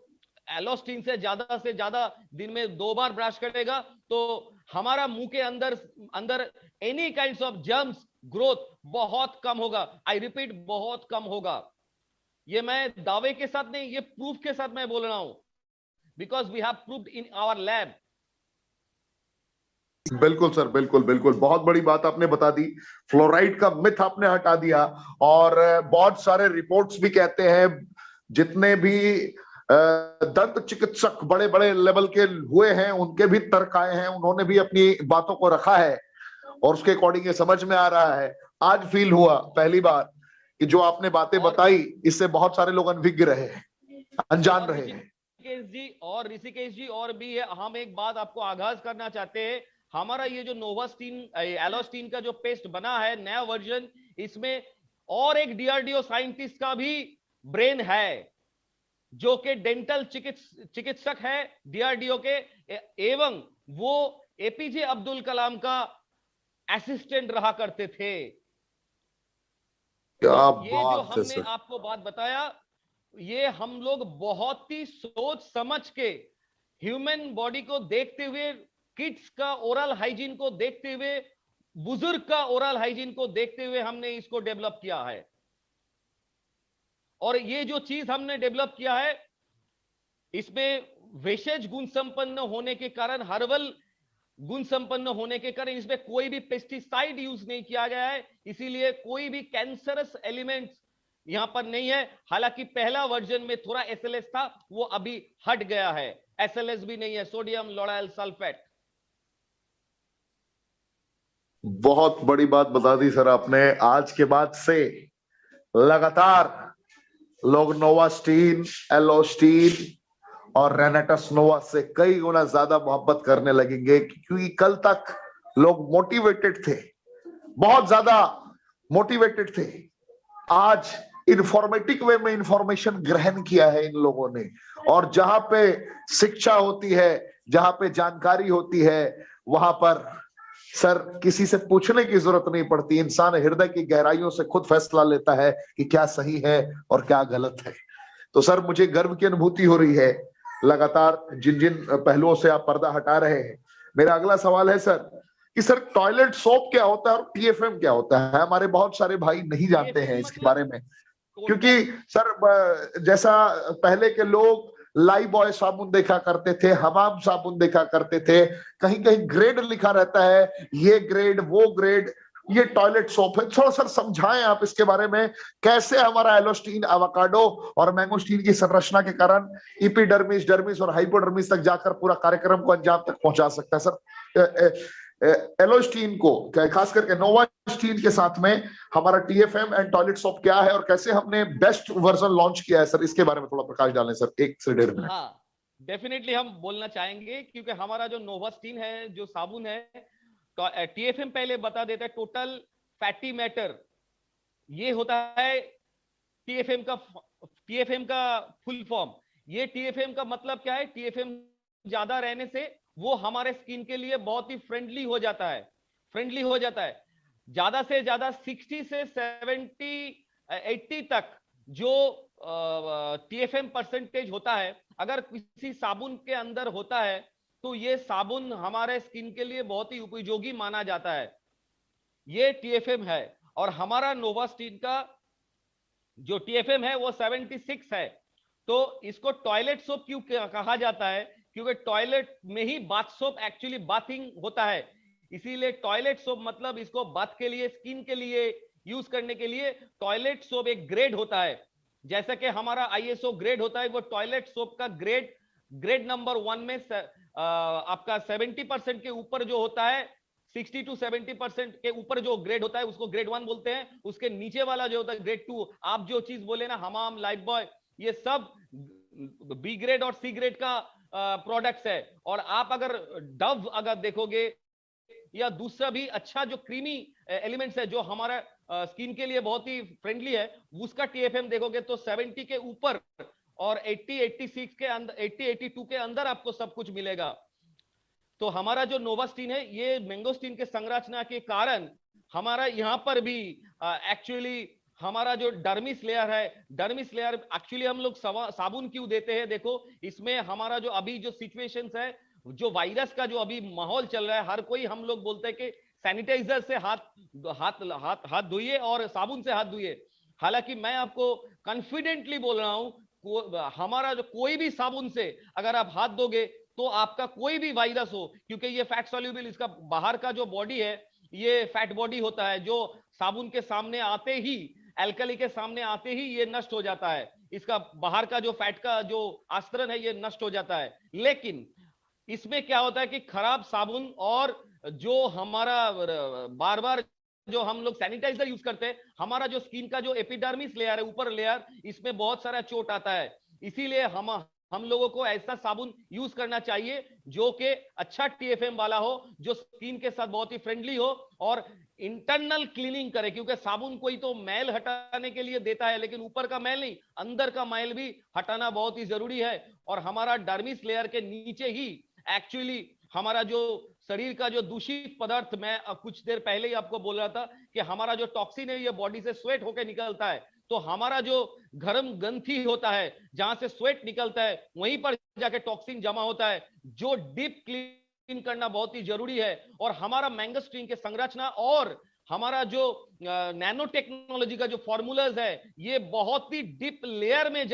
एलोस्टीन से ज्यादा दिन में 2 बार ब्रश करेगा तो हमारा मुंह के अंदर any kinds of germs growth बहुत कम होगा। आई रिपीट, बहुत कम होगा। ये मैं दावे के साथ नहीं, ये प्रूफ के साथ मैं बोल रहा हूं, because we have proved in our lab. बिल्कुल सर, बिल्कुल बिल्कुल, बहुत बड़ी बात आपने बता दी। फ्लोराइड का मिथ आपने हटा दिया। और बहुत सारे रिपोर्ट्स भी कहते हैं, जितने भी दंत चिकित्सक बड़े बड़े लेवल के हुए हैं उनके भी तर्क आए हैं, उन्होंने भी अपनी बातों को रखा है और उसके अकॉर्डिंग ये समझ में आ रहा है। आज फील हुआ पहली बार कि जो आपने बातें और बताई इससे बहुत सारे लोग अनभिज्ञ रहे, अनजान और रहे हैं। ऋषिकेश जी और भी है, हम एक बात आपको आगाज करना चाहते हैं। हमारा ये जो नोवास्टीन एलोस्टीन का जो पेस्ट बना है नया वर्जन, इसमें और एक डीआरडीओ साइंटिस्ट का भी ब्रेन है, जो कि डेंटल चिकित्सक है डीआरडीओ के, एवं वो एपीजे अब्दुल कलाम का असिस्टेंट रहा करते थे। क्या तो ये जो बात है हमने सर। आपको बात बताया, ये हम लोग बहुत ही सोच समझ के, ह्यूमन बॉडी को देखते हुए, किड्स का ओरल हाइजीन को देखते हुए, बुजुर्ग का ओरल हाइजीन को देखते हुए हमने इसको डेवलप किया है। और ये जो चीज हमने डेवलप किया है, इसमें विशेष गुण संपन्न होने के कारण, हर्बल गुण संपन्न होने के कारण इसमें कोई भी पेस्टिसाइड यूज नहीं किया गया है, इसीलिए कोई भी कैंसरस एलिमेंट्स यहां पर नहीं है। हालांकि पहला वर्जन में थोड़ा एसएलएस था, वो अभी हट गया है, एसएलएस भी नहीं है, सोडियम लॉराइल सल्फेट। बहुत बड़ी बात बता दी सर आपने। आज के बाद से लगातार लोग नोवास्टीन, एलोस्टीन और रेनेटस नोवा से कई गुना ज्यादा मोहब्बत करने लगेंगे, क्योंकि कल तक लोग मोटिवेटेड थे, बहुत ज्यादा मोटिवेटेड थे। आज इंफॉर्मेटिक वे में इंफॉर्मेशन ग्रहण किया है इन लोगों ने। और जहां पे शिक्षा होती है, जहां पे जानकारी होती है, वहां पर सर किसी से पूछने की जरूरत नहीं पड़ती, इंसान हृदय की गहराइयों से खुद फैसला लेता है कि क्या सही है और क्या गलत है। तो सर मुझे गर्व की अनुभूति हो रही है लगातार जिन जिन पहलुओं से आप पर्दा हटा रहे हैं। मेरा अगला सवाल है सर कि सर टॉयलेट सोप क्या होता है और टीएफएम क्या होता है? हमारे बहुत सारे भाई नहीं जानते हैं टीएफएम इसके मतलब बारे में। क्योंकि टोटल, सर जैसा पहले के लोग लाइफ बॉय साबुन देखा करते थे, हमाम साबुन देखा करते थे, कहीं कहीं ग्रेड लिखा रहता है, ये ग्रेड वो ग्रेड, ये टॉयलेट सोप है। थोड़ा सर समझाएं आप इसके बारे में, कैसे हमारा एलोस्टीन, एवोकाडो और मैंगोस्टीन की संरचना के कारण इपिडर्मिस, डर्मिस और हाइपोडर्मिस तक जाकर पूरा कार्यक्रम को अंजाम तक पहुंचा सकता है। सर एलोस्टीन को, खास करके नोवास्टीन के साथ में हमारा टीएफएम एंड टॉयलेट सोप क्या है और कैसे हमने बेस्ट वर्जन लॉन्च किया है, सर इसके बारे में थोड़ा प्रकाश डालें सर, 1 से 1.5 मिनट। हाँ डेफिनेटली हम बोलना चाहेंगे, क्योंकि हमारा जो नोवास्टीन है, जो साबुन है, टीएफएम पहले बता देता है, टोटल फैटी मैटर, ये होता है टीएफएम का फुल फॉर्म। ये टीएफएम का मतलब क्या है? टीएफएम ज्यादा रहने से वो हमारे स्किन के लिए बहुत ही फ्रेंडली हो जाता है, फ्रेंडली हो जाता है। ज्यादा से ज्यादा 60 से 70 80 तक जो टीएफएम परसेंटेज होता है, अगर किसी साबुन के अंदर होता है, तो ये साबुन हमारे स्किन के लिए बहुत ही उपयोगी माना जाता है। ये टीएफएम है। और हमारा नोवास्टीन का जो टीएफएम है वो 76 है। तो इसको टॉयलेट सोप क्यों कहा जाता है? क्योंकि टॉयलेट में ही बाथ सोप एक्चुअली बाथिंग होता है, इसीलिए टॉयलेट सोप मतलब इसको बाथ के लिए, स्किन के लिए यूज करने के लिए टॉयलेट सोप एक ग्रेड होता है। जैसा कि हमारा आईएसओ ग्रेड होता है, वो टॉयलेट सोप का ग्रेड नंबर 1 में आपका 70% के ऊपर जो होता है, 60 to 70% के ऊपर जो ग्रेड होता है उसको ग्रेड 1 बोलते हैं। उसके नीचे वाला जो होता है ग्रेड 2, आप जो चीज बोले ना, हमाम, लाइफ बॉय, ये सब बी ग्रेड और सी ग्रेड का प्रोडक्ट्स है। और आप अगर डव अगर देखोगे या दूसरा भी अच्छा जो क्रीमी एलिमेंट्स है जो हमारा स्किन के लिए बहुत ही फ्रेंडली है, उसका टीएफएम देखोगे तो 70 के ऊपर और 80 86 के अंदर, 80 82 के अंदर आपको सब कुछ मिलेगा। तो हमारा जो नोवास्टीन है, ये मैंगोस्टीन के संरचना के कारण हमारा यहां पर भी एक्चुअली हमारा जो डर्मिस लेयर है, डर्मिस लेयर एक्चुअली हम लोग साबुन क्यों देते हैं? देखो, इसमें हमारा जो अभी जो सिचुएशंस है, जो वायरस का जो अभी माहौल चल रहा है, हर कोई हम लोग बोलते हैं कि सैनिटाइजर से हाथ हाथ हाथ हाथ धोइए और साबुन से हाथ धोइए। हालांकि मैं आपको कॉन्फिडेंटली बोल रहा हूं, हमारा जो कोई भी साबुन से अगर आप हाथ दोगे तो आपका कोई भी वायरस हो, क्योंकि ये फैट सॉल्युबल, इसका बाहर का जो बॉडी है ये फैट बॉडी होता है, जो साबुन के सामने आते ही, एल्कली के सामने आते ही ये नष्ट हो जाता है, इसका बाहर का जो फैट का जो आस्तरण है ये नष्ट हो जाता है। लेकिन इसमें क्या होता है कि खराब साबुन और जो हमारा बार बार जो हम लोग सैनिटाइजर यूज करते हैं, हमारा जो स्किन का जो एपिडर्मिस लेयर है, ऊपर लेयर, इसमें बहुत सारा चोट आता है। इसीलिए हम लोगों को ऐसा साबुन यूज करना चाहिए जो कि अच्छा टीएफएम वाला हो, जो स्किन के साथ बहुत ही फ्रेंडली हो और इंटरनल क्लीनिंग करे, क्योंकि साबुन कोई तो मैल हटाने के लिए देता है, लेकिन ऊपर का मैल नहीं, अंदर का मैल भी हटाना बहुत ही जरूरी है। और हमारा डर्मिस लेयर के नीचे ही एक्चुअली हमारा जो शरीर का जो दूषित पदार्थ, मैं कुछ देर पहले ही आपको बोल रहा था कि हमारा जो टॉक्सिन है ये बॉडी से स्वेट होकर निकलता है, तो हमारा जो गर्म ग्रंथि होता है जहां से स्वेट निकलता है वहीं पर जाके टॉक्सिन जमा होता है, जो डीप क्लीन करना बहुत ही जरूरी है। और हमारा मैंगोस्टीन के संरचना और हमारा जो नैनो टेक्नोलॉजी का जो फॉर्मूलाज है ये बहुत ही डीप लेयर में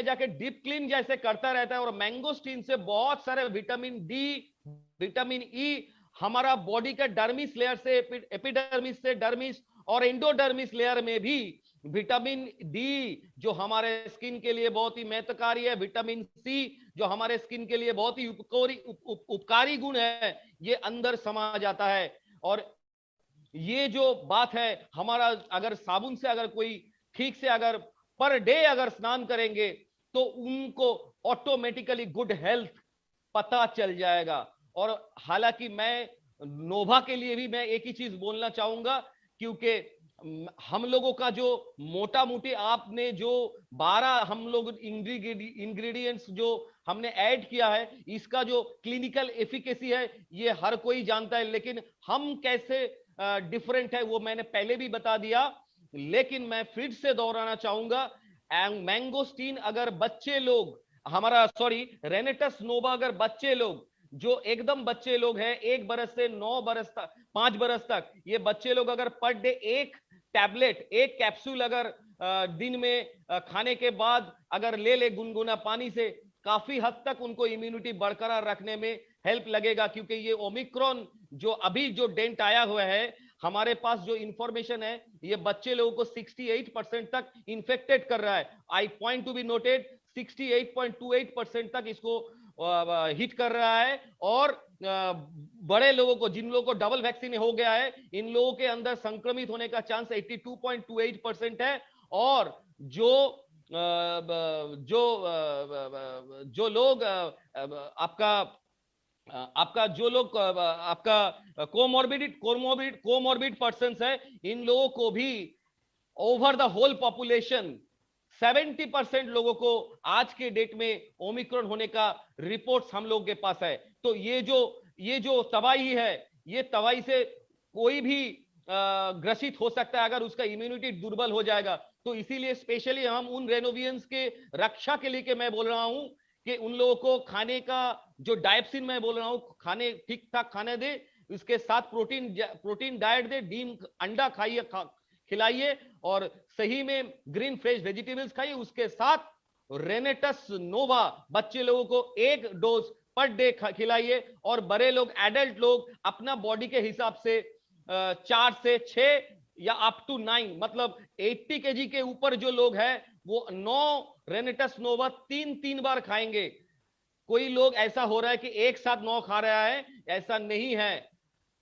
जाके डीप क्लीन जैसे करता रहता है। और मैंगोस्टीन से बहुत सारे विटामिन डी, विटामिन ई हमारा बॉडी का डर्मिस लेयर से, एपिडर्मिस से डर्मिस और एंडोडर्मिस लेयर में भी विटामिन डी जो हमारे स्किन के लिए बहुत ही महत्वकारी है, विटामिन सी जो हमारे स्किन के लिए बहुत ही उपकारी गुण है, ये अंदर समा जाता है। और ये जो बात है, हमारा अगर साबुन से अगर कोई ठीक से अगर पर डे अगर स्नान करेंगे तो उनको ऑटोमेटिकली गुड हेल्थ पता चल जाएगा। और हालांकि मैं नोवा के लिए भी मैं एक ही चीज बोलना चाहूंगा, क्योंकि हम लोगों का जो मोटा मोटी आपने जो 12 हम लोग इंग्रेडिएंट्स जो हमने ऐड किया है, इसका जो क्लिनिकल एफिकेसी है ये हर कोई जानता है, लेकिन हम कैसे डिफरेंट है वो मैंने पहले भी बता दिया। लेकिन मैं फिर से दोहराना चाहूंगा, मैंगोस्टीन अगर बच्चे लोग हमारा रेनेटस नोवा अगर बच्चे लोग जो एकदम बच्चे लोग हैं 1 बरस से 9 बरस तक, 5 बरस तक, ये बच्चे लोग अगर पर डे एक टैबलेट, एक कैप्सूल अगर दिन में खाने के बाद अगर ले गुनगुना पानी से, काफी हद तक उनको इम्यूनिटी बरकरार रखने में हेल्प लगेगा। क्योंकि ये ओमिक्रॉन जो अभी जो डेंट आया हुआ है, हमारे पास जो इंफॉर्मेशन है ये बच्चे लोगों को 68% तक इंफेक्टेड कर रहा है। I point to be noted, 68.28% तक इसको हिट कर रहा है। और बड़े लोगों को, जिन लोगों को डबल वैक्सीन हो गया है, इन लोगों के अंदर संक्रमित होने का चांस 82.28% है। और जो लोग आपका जो लोग आपका कोमोर्बिड पर्सन्स है, इन लोगों को भी ओवर द होल पॉपुलेशन 70% लोगों को आज के डेट में ओमिक्रॉन होने का रिपोर्ट्स हम लोगों के पास है। तो ये जो तबाही है, ये तबाही से कोई भी ग्रसित हो सकता है अगर उसका इम्यूनिटी दुर्बल हो जाएगा। तो इसीलिए स्पेशली हम उन रेनोवियंस के रक्षा के लिए के मैं बोल रहा हूं कि उन लोगों को खाने का जो डायप्सिन मैं बोल रहा हूं, खाने ठीक ठाक खाने दे, इसके साथ प्रोटीन डाइट दे, डीम अंडा खाइए, खिलाइए, और सही में ग्रीन फ्रेश वेजिटेबल्स खाइए। उसके साथ रेनेटस नोवा बच्चे लोगों को 1 डोज पर डे खिलाइए। और बड़े लोग, एडल्ट लोग अपना बॉडी के हिसाब से 4 से 6 या अप टू 9, मतलब 80 केजी के ऊपर जो लोग हैं वो 9 रेनेटस नोवा 3 बार खाएंगे। कोई लोग ऐसा हो रहा है कि एक साथ 9 खा रहा है, ऐसा नहीं है।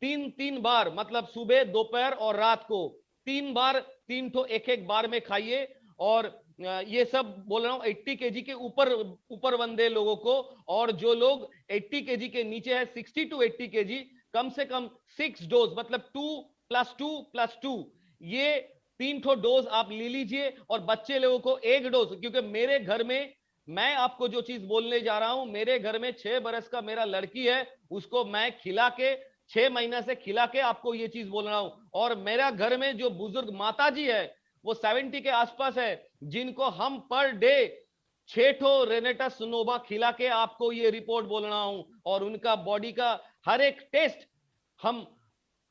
3 बार, मतलब सुबह, दोपहर और रात को 3 बार, 3 ठो एक बार में खाइए। और ये सब बोल रहा हूं 80 केजी के ऊपर बंदे लोगों को। और जो लोग 80 केजी के नीचे है, 60 to 80 केजी, कम से कम 6 डोज, मतलब 2 + 2 + 2, ये 3 ठो डोज आप ले लीजिए। और बच्चे लोगों को 1 डोज, क्योंकि मेरे घर में, मैं आपको जो चीज बोलने जा रहा हूं, मेरे घर में 6 बरस का मेरा लड़की है, उसको मैं खिला के 6 महीना से खिला के आपको ये चीज बोल रहा हूं। और मेरा घर में जो बुजुर्ग माता जी है वो 70 के आसपास है, जिनको हम पर डे 6 ठो रेनेटस नोवा खिला के आपको ये रिपोर्ट बोल रहा हूं। और उनका बॉडी का हर एक टेस्ट हम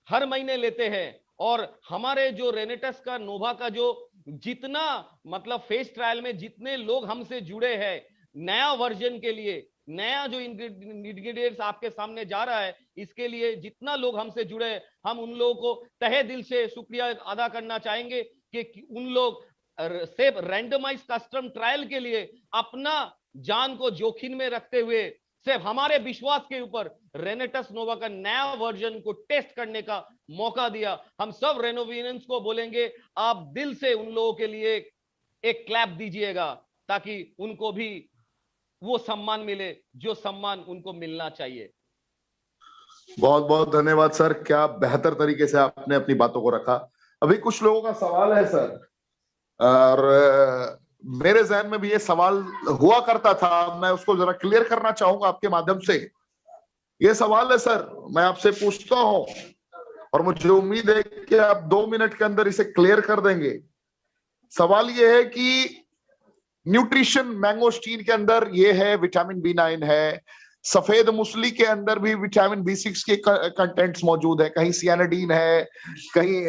हर महीने लेते हैं। और हमारे जो रेनेटस का नोवा का जो जितना, मतलब फेस ट्रायल में जितने लोग हमसे जुड़े हैं नया वर्जन के लिए, नया जो इंग्रेडिएंट्स आपके सामने जा रहा है, इसके लिए जितना लोग हमसे जुड़े, हम उन लोगों को तहे दिल से शुक्रिया अदा करना चाहेंगे कि उन लोग सिर्फ रैंडमाइज कस्टम ट्रायल के लिए अपना जान को जोखिम में रखते हुए सिर्फ हमारे विश्वास के ऊपर रेनेटस नोवा का नया वर्जन को टेस्ट करने का मौका दिया। हम सब रेनोवियंस को बोलेंगे, आप दिल से उन लोगों के लिए एक क्लैप दीजिएगा ताकि उनको भी वो सम्मान मिले जो सम्मान उनको मिलना चाहिए। बहुत बहुत धन्यवाद सर, क्या बेहतर तरीके से आपने अपनी बातों को रखा। अभी कुछ लोगों का सवाल है सर, और मेरे जहन में भी ये सवाल हुआ करता था, मैं उसको जरा क्लियर करना चाहूंगा आपके माध्यम से। ये सवाल है सर, मैं आपसे पूछता हूं और मुझे उम्मीद है कि आप 2 मिनट के अंदर इसे क्लियर कर देंगे। सवाल ये है कि न्यूट्रिशन मैंगोस्टीन के अंदर ये है, विटामिन B9 है, सफेद मूसली के अंदर भी विटामिन B6 के कंटेंट्स मौजूद है, कहीं सियानाडीन है, कहीं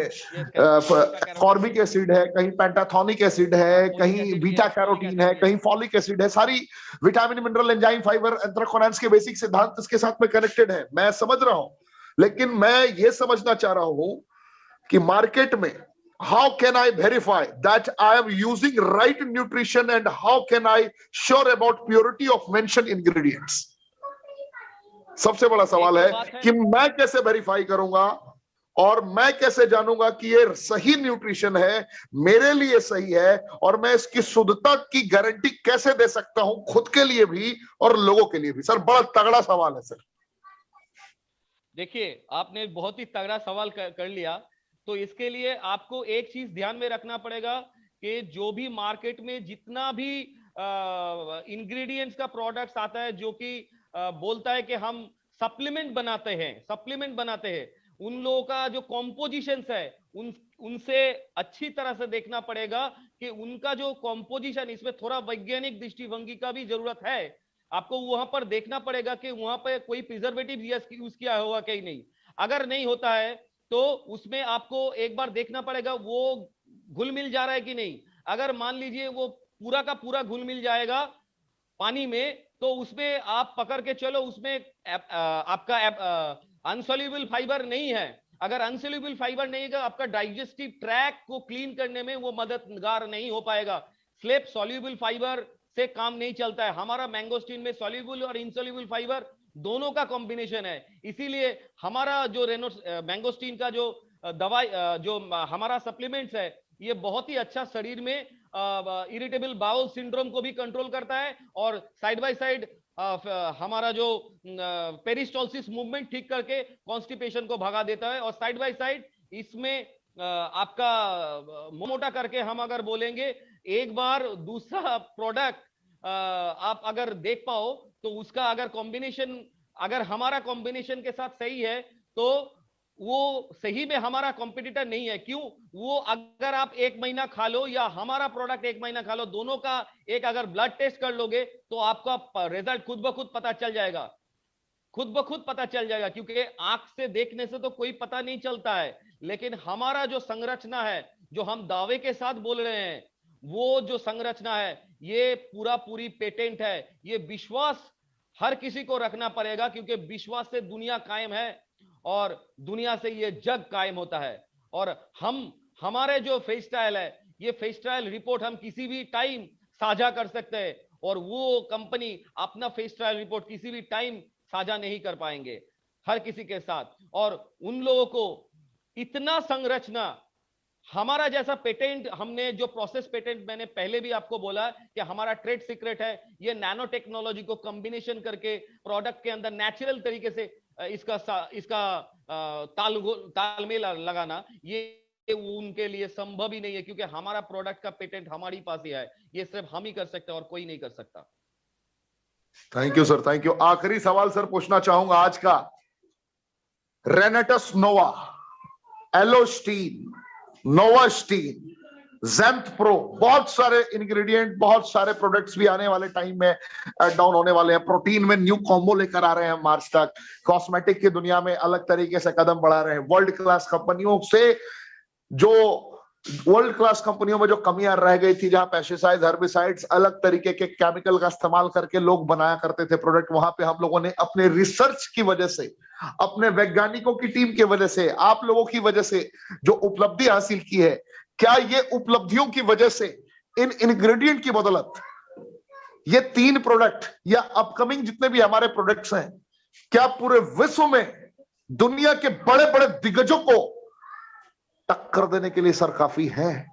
फॉर्मिक एसिड है, कहीं पेंटाथोनिक एसिड है, कहीं बीटा कैरोटीन है, कहीं फॉलिक एसिड है। सारी विटामिन, मिनरल, एंजाइम, फाइबर, एंथ्राकोनाइंस के बेसिक सिद्धांत इसके साथ में कनेक्टेड है, मैं समझ रहा हूं। लेकिन मैं ये समझना चाह रहा हूं कि मार्केट में how can I verify that I am using right nutrition and how can I sure about purity of mentioned ingredients? सबसे बड़ा सवाल है कि मैं कैसे वेरीफाई करूंगा और मैं कैसे जानूंगा कि ये सही न्यूट्रिशन है, मेरे लिए सही है, और मैं इसकी शुद्धता की गारंटी कैसे दे सकता हूं, खुद के लिए भी और लोगों के लिए भी। सर बड़ा तगड़ा सवाल है सर। देखिए, आपने बहुत ही तगड़ा सवाल कर लिया। तो इसके लिए आपको एक चीज ध्यान में रखना पड़ेगा कि जो भी मार्केट में जितना भी इंग्रेडिएंट्स का प्रोडक्ट्स आता है जो कि बोलता है कि हम सप्लीमेंट बनाते हैं, उन लोगों का जो कॉम्पोजिशंस है उनसे अच्छी तरह से देखना पड़ेगा कि उनका जो कॉम्पोजिशन, इसमें थोड़ा वैज्ञानिक दृष्टिभंगी का भी जरूरत है। आपको वहां पर देखना पड़ेगा कि वहां पर कोई प्रिजर्वेटिव यूज किया होगा कि नहीं। अगर नहीं होता है तो उसमें आपको एक बार देखना पड़ेगा वो घुल मिल जा रहा है कि नहीं। अगर मान लीजिए वो पूरा का पूरा घुल मिल जाएगा पानी में, तो उसमें आप पकड़ के चलो, उसमें आपका अनसोल्यूबल फाइबर नहीं है। अगर अनसोल्यूबल फाइबर नहीं है, आपका डाइजेस्टिव ट्रैक को क्लीन करने में वो मददगार नहीं हो पाएगा। स्लेप सॉल्यूबल फाइबर से काम नहीं चलता है। हमारा मैंगोस्टीन में सॉल्यूबल और इनसोल्यूबल फाइबर दोनों का कॉम्बिनेशन है। इसीलिए हमारा जो मैंगोस्टीन का जो दवाई, जो हमारा सप्लीमेंट्स है, ये बहुत ही अच्छा शरीर में इरिटेबल बाउल सिंड्रोम को भी कंट्रोल करता है और साइड बाय साइड हमारा जो पेरिस्टोलिसिस मूवमेंट ठीक करके कॉन्स्टिपेशन को भगा देता है। और साइड बाय साइड इसमें आपका मोटा करके हम अगर बोलेंगे, एक बार दूसरा प्रोडक्ट आप अगर देख पाओ तो उसका अगर कॉम्बिनेशन, अगर हमारा कॉम्बिनेशन के साथ सही है तो वो सही में हमारा कॉम्पिटिटर नहीं है। क्यों? वो अगर आप 1 महीना खा लो या हमारा प्रोडक्ट 1 महीना खा लो, दोनों का एक अगर ब्लड टेस्ट कर लोगे तो आपका रिजल्ट खुद ब खुद पता चल जाएगा, क्योंकि आंख से देखने से तो कोई पता नहीं चलता है। लेकिन हमारा जो संरचना है, जो हम दावे के साथ बोल रहे हैं, वो जो संरचना है ये पूरी पेटेंट है। ये विश्वास हर किसी को रखना पड़ेगा, क्योंकि विश्वास से दुनिया कायम है और दुनिया से ये जग कायम होता है। और हमारे जो फेस ट्रायल है, ये फेस ट्रायल रिपोर्ट हम किसी भी टाइम साझा कर सकते हैं और वो कंपनी अपना फेस ट्रायल रिपोर्ट किसी भी टाइम साझा नहीं कर पाएंगे हर किसी के साथ। और उन लोगों को इतना संरचना, हमारा जैसा पेटेंट, हमने जो प्रोसेस पेटेंट मैंने पहले भी आपको बोला कि हमारा ट्रेड सीक्रेट है, ये नैनो टेक्नोलॉजी को कॉम्बिनेशन करके प्रोडक्ट के अंदर नेचुरल तरीके से इसका तालमेल लगाना, ये उनके लिए संभव ही नहीं है, क्योंकि हमारा प्रोडक्ट का पेटेंट हमारे पास ही है। ये सिर्फ हम ही कर सकते हैं और कोई नहीं कर सकता। Thank you sir, thank you. आखिरी सवाल सर पूछना चाहूंगा आज का। रेनेटस नोवा, एलोस्टीन, नोवास्टीन, ज़ेंथ प्रो, बहुत सारे इंग्रेडिएंट, बहुत सारे प्रोडक्ट्स भी आने वाले टाइम में ऐड डाउन होने वाले हैं। प्रोटीन में न्यू कॉम्बो लेकर आ रहे हैं मार्च तक। कॉस्मेटिक की दुनिया में अलग तरीके से कदम बढ़ा रहे हैं। वर्ल्ड क्लास कंपनियों से जो वर्ल्ड क्लास कंपनियों में जो कमियां रह गई थी, जहां पेस्टिसाइड, हर्बिसाइड्स, अलग तरीके के केमिकल का इस्तेमाल करके लोग बनाया करते थे प्रोडक्ट, वहां पे हम लोगों ने अपने रिसर्च की वजह से, अपने वैज्ञानिकों की टीम की वजह से, आप लोगों की वजह से जो उपलब्धि हासिल की है, क्या ये उपलब्धियों की वजह से इन इंग्रेडिएंट की बदौलत ये 3 प्रोडक्ट या अपकमिंग जितने भी हमारे प्रोडक्ट्स हैं, क्या पूरे विश्व में दुनिया के बड़े बड़े दिग्गजों को टक्कर देने के लिए सर काफी है?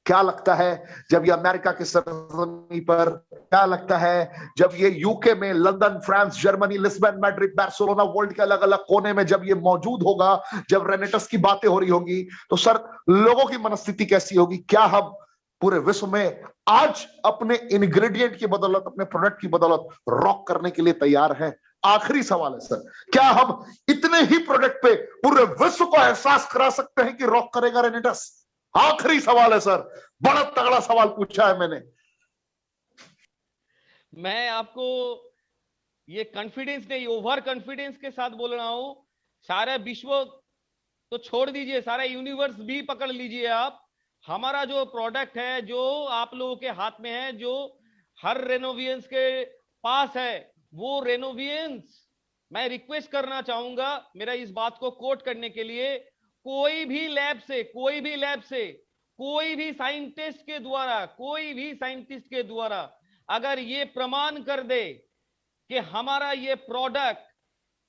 क्या लगता है जब ये अमेरिका की सरजमी पर, क्या लगता है जब ये यूके में, London, France, Germany, Lisbon, Madrid, Barcelona, world के अलग अलग कोने में जब ये मौजूद होगा, जब रेनेटस की बातें हो रही होगी, तो सर लोगों की मनस्थिति कैसी होगी? क्या हम पूरे विश्व में आज अपने इंग्रेडिएंट की बदौलत, अपने प्रोडक्ट की बदौलत रॉक करने के लिए तैयार हैं? आखिरी सवाल है सर, क्या हम इतने ही प्रोडक्ट पे पूरे विश्व को एहसास करा सकते हैं कि रॉक करेगा रेनेटस? आखिरी सवाल है सर, बड़ा तगड़ा सवाल पूछा है मैंने। मैं आपको ये कॉन्फिडेंस नहीं, ओवर कॉन्फिडेंस के साथ बोल रहा हूं। सारे विश्व तो छोड़ दीजिए, सारा यूनिवर्स भी पकड़ लीजिए आप। हमारा जो प्रोडक्ट है, जो आप लोगों के हाथ में है, जो हर रेनोवियंस के पास है, वो रेनोवियंस, मैं रिक्वेस्ट करना चाहूंगा मेरा इस बात को कोट करने के लिए, कोई भी लैब से, कोई भी लैब से, कोई भी साइंटिस्ट के द्वारा, कोई भी साइंटिस्ट के द्वारा अगर ये प्रमाण कर दे कि हमारा ये प्रोडक्ट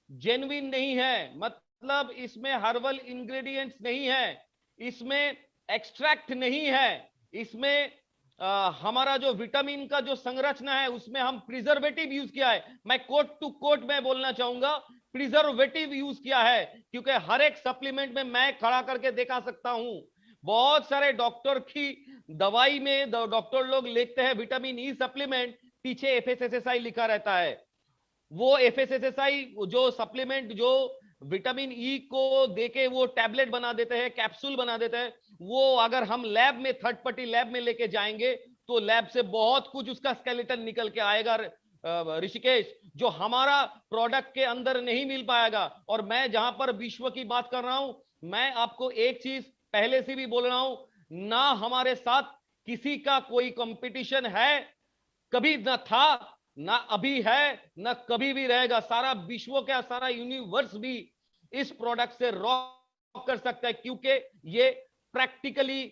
जेन्युइन नहीं है, मतलब इसमें हर्बल इंग्रेडिएंट्स नहीं है, इसमें एक्सट्रैक्ट नहीं है, इसमें हमारा जो विटामिन का जो संरचना है उसमें हम प्रिजर्वेटिव यूज किया है, मैं कोट टू कोट में बोलना चाहूंगा, प्रिजर्वेटिव यूज किया है, क्योंकि हर एक सप्लीमेंट में मैं खड़ा करके दिखा सकता हूं। बहुत सारे डॉक्टर की दवाई में डॉक्टर लोग लिखते हैं विटामिन ई सप्लीमेंट, पीछे एफएसएसआई लिखा रहता है। वो एफएसएसआई जो सप्लीमेंट जो विटामिन ई को देके वो टैबलेट बना देते हैं, कैप्सूल बना देते हैं, वो अगर हम लैब में, थर्ड पार्टी लैब में लेके जाएंगे तो लैब से बहुत कुछ उसका स्केलेटन निकल के आएगा ऋषिकेश, जो हमारा प्रोडक्ट के अंदर नहीं मिल पाएगा। और मैं जहां पर विश्व की बात कर रहा हूं, मैं आपको एक चीज पहले से भी बोल रहा हूं, ना हमारे साथ किसी का कोई कंपटीशन है, कभी न था, ना अभी है, ना कभी भी रहेगा। सारा विश्व का सारा यूनिवर्स भी इस प्रोडक्ट से रॉक कर सकता है, क्योंकि ये प्रैक्टिकली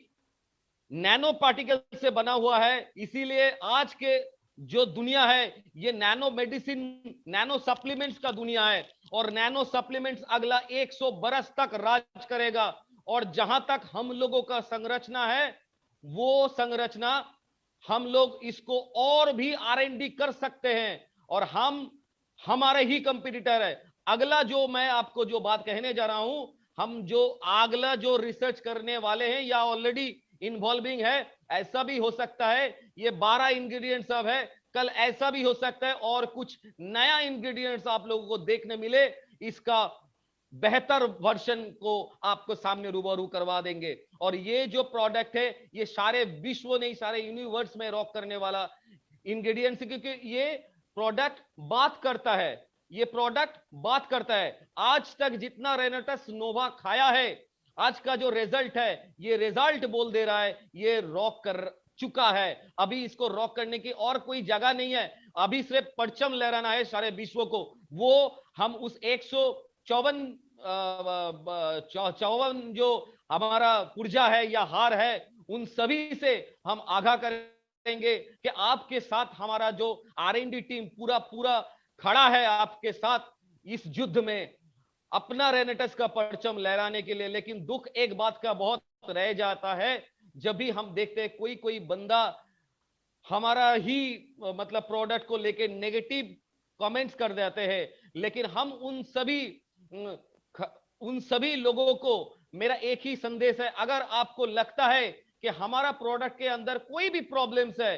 नैनो पार्टिकल से बना हुआ है। इसीलिए आज के जो दुनिया है ये नैनो मेडिसिन, नैनो सप्लीमेंट्स का दुनिया है, और नैनो सप्लीमेंट्स अगला 100 बरस तक राज करेगा। और जहां तक हम लोगों का संरचना है, वो संरचना हम लोग इसको और भी R&D कर सकते हैं, और हम हमारे ही कंपटीटर है। अगला जो मैं आपको जो बात कहने जा रहा हूं, हम जो अगला जो रिसर्च करने वाले हैं या ऑलरेडी इन्वॉल्विंग है, ऐसा भी हो सकता है ये 12 इंग्रेडिएंट्स अब है, कल ऐसा भी हो सकता है और कुछ नया इंग्रेडिएंट्स आप लोगों को देखने मिले, इसका बेहतर वर्जन को आपको सामने रूबरू करवा देंगे। और ये जो प्रोडक्ट है ये सारे विश्व नहीं, सारे यूनिवर्स में रॉक करने वाला इंग्रेडिएंट्स, क्योंकि ये प्रोडक्ट बात करता है, ये प्रोडक्ट बात करता है। आज तक जितना रेनेटस नोवा खाया है, आज का जो रिजल्ट है, ये रिजल्ट बोल दे रहा है ये रॉक कर चुका है। अभी इसको रॉक करने की और कोई जगह नहीं है, अभी सिर्फ परचम लहराना है सारे विश्व को। वो हम उस 154 जो हमारा पुर्जा है या हार है, उन सभी से हम आगाह करेंगे कि आपके साथ हमारा जो R&D टीम पूरा पूरा खड़ा है आपके साथ इस युद्ध में, अपना रेनेटस का परचम लहराने के लिए। लेकिन दुख एक बात का बहुत रह जाता है, जब भी हम देखते हैं कोई कोई बंदा हमारा ही मतलब प्रोडक्ट को लेके नेगेटिव कमेंट्स कर देते हैं, लेकिन हम उन सभी लोगों को मेरा एक ही संदेश है, अगर आपको लगता है कि हमारा प्रोडक्ट के अंदर कोई भी प्रॉब्लम्स है,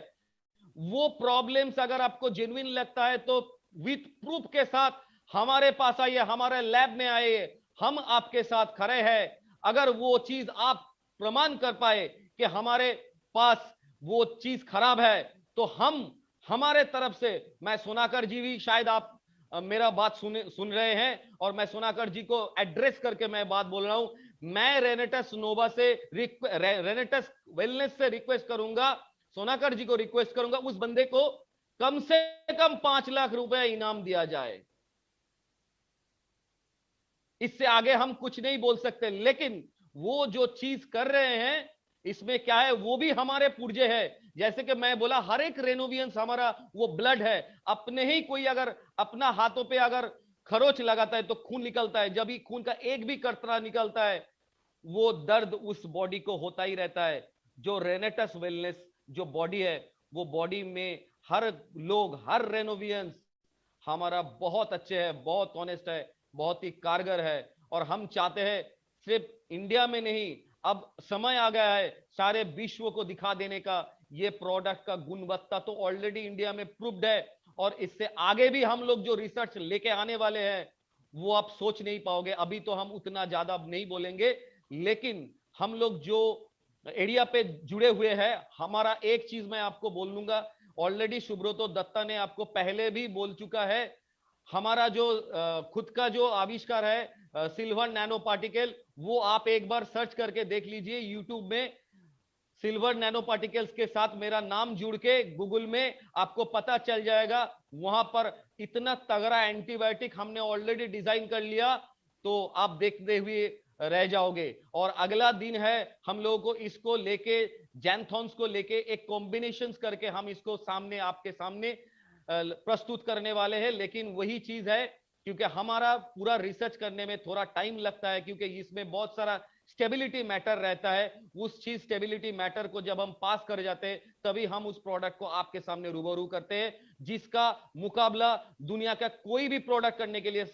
वो प्रॉब्लम्स अगर आपको जेन्युइन लगता है तो विथ प्रूफ के साथ हमारे पास आइए, हमारे लैब में आइए, हम आपके साथ खड़े हैं। अगर वो चीज आप प्रमाण कर पाए कि हमारे पास वो चीज खराब है, तो हम हमारे तरफ से, मैं सोनाकर जी भी शायद आप मेरा बात सुन रहे हैं, और मैं सोनाकर जी को एड्रेस करके मैं बात बोल रहा हूं, मैं रेनेटस नोवा से रेनेटस वेलनेस से रिक्वेस्ट करूंगा, सोनाकर जी को रिक्वेस्ट करूंगा, उस बंदे को कम से कम 5 लाख रुपए इनाम दिया जाए। इससे आगे हम कुछ नहीं बोल सकते। लेकिन वो जो चीज कर रहे हैं इसमें क्या है, वो भी हमारे पुर्जे है। जैसे कि मैं बोला, हर एक रेनोवियंस हमारा वो ब्लड है। अपने ही कोई अगर अपना हाथों पे अगर खरोच लगाता है तो खून निकलता है। जब भी खून का एक भी कतरा निकलता है, वो दर्द उस बॉडी को होता ही रहता है। जो रेनेटस वेलनेस जो बॉडी है, वो बॉडी में हर लोग, हर रेनोवियंस हमारा बहुत अच्छे है, बहुत ऑनेस्ट है, बहुत ही कारगर है। और हम चाहते हैं सिर्फ इंडिया में नहीं, अब समय आ गया है सारे विश्व को दिखा देने का। ये प्रोडक्ट का गुणवत्ता तो ऑलरेडी इंडिया में प्रूव्ड है, और इससे आगे भी हम लोग जो रिसर्च लेके आने वाले हैं वो आप सोच नहीं पाओगे। अभी तो हम उतना ज्यादा नहीं बोलेंगे, लेकिन हम लोग जो एरिया पे जुड़े हुए हैं, हमारा एक चीज मैं आपको बोल लूंगा, ऑलरेडी सुब्रतो दत्ता ने आपको पहले भी बोल चुका है, हमारा जो खुद का जो आविष्कार है सिल्वर नैनो पार्टिकल, वो आप एक बार सर्च करके देख लीजिए यूट्यूब में। सिल्वर नैनो पार्टिकल्स के साथ मेरा नाम जुड़ के गूगल में आपको पता चल जाएगा। वहां पर इतना तगड़ा एंटीबायोटिक हमने ऑलरेडी डिजाइन कर लिया, तो आप देखते हुए रह जाओगे। और अगला दिन है, हम लोगों को इसको लेके, जैंथॉन्स को लेके एक कॉम्बिनेशन करके हम इसको सामने, आपके सामने प्रस्तुत करने वाले हैं। लेकिन वही चीज है, क्योंकि हमारा पूरा रिसर्च करने में थोड़ा टाइम लगता है, क्योंकि इसमें बहुत सारा स्टेबिलिटी मैटर रहता है। उस चीज स्टेबिलिटी मैटर को जब हम पास कर जाते हैं, तभी हम उस प्रोडक्ट को आपके सामने रूबरू करते हैं, जिसका मुकाबला दुनिया का कोई भी प्रोडक्ट करने के लिए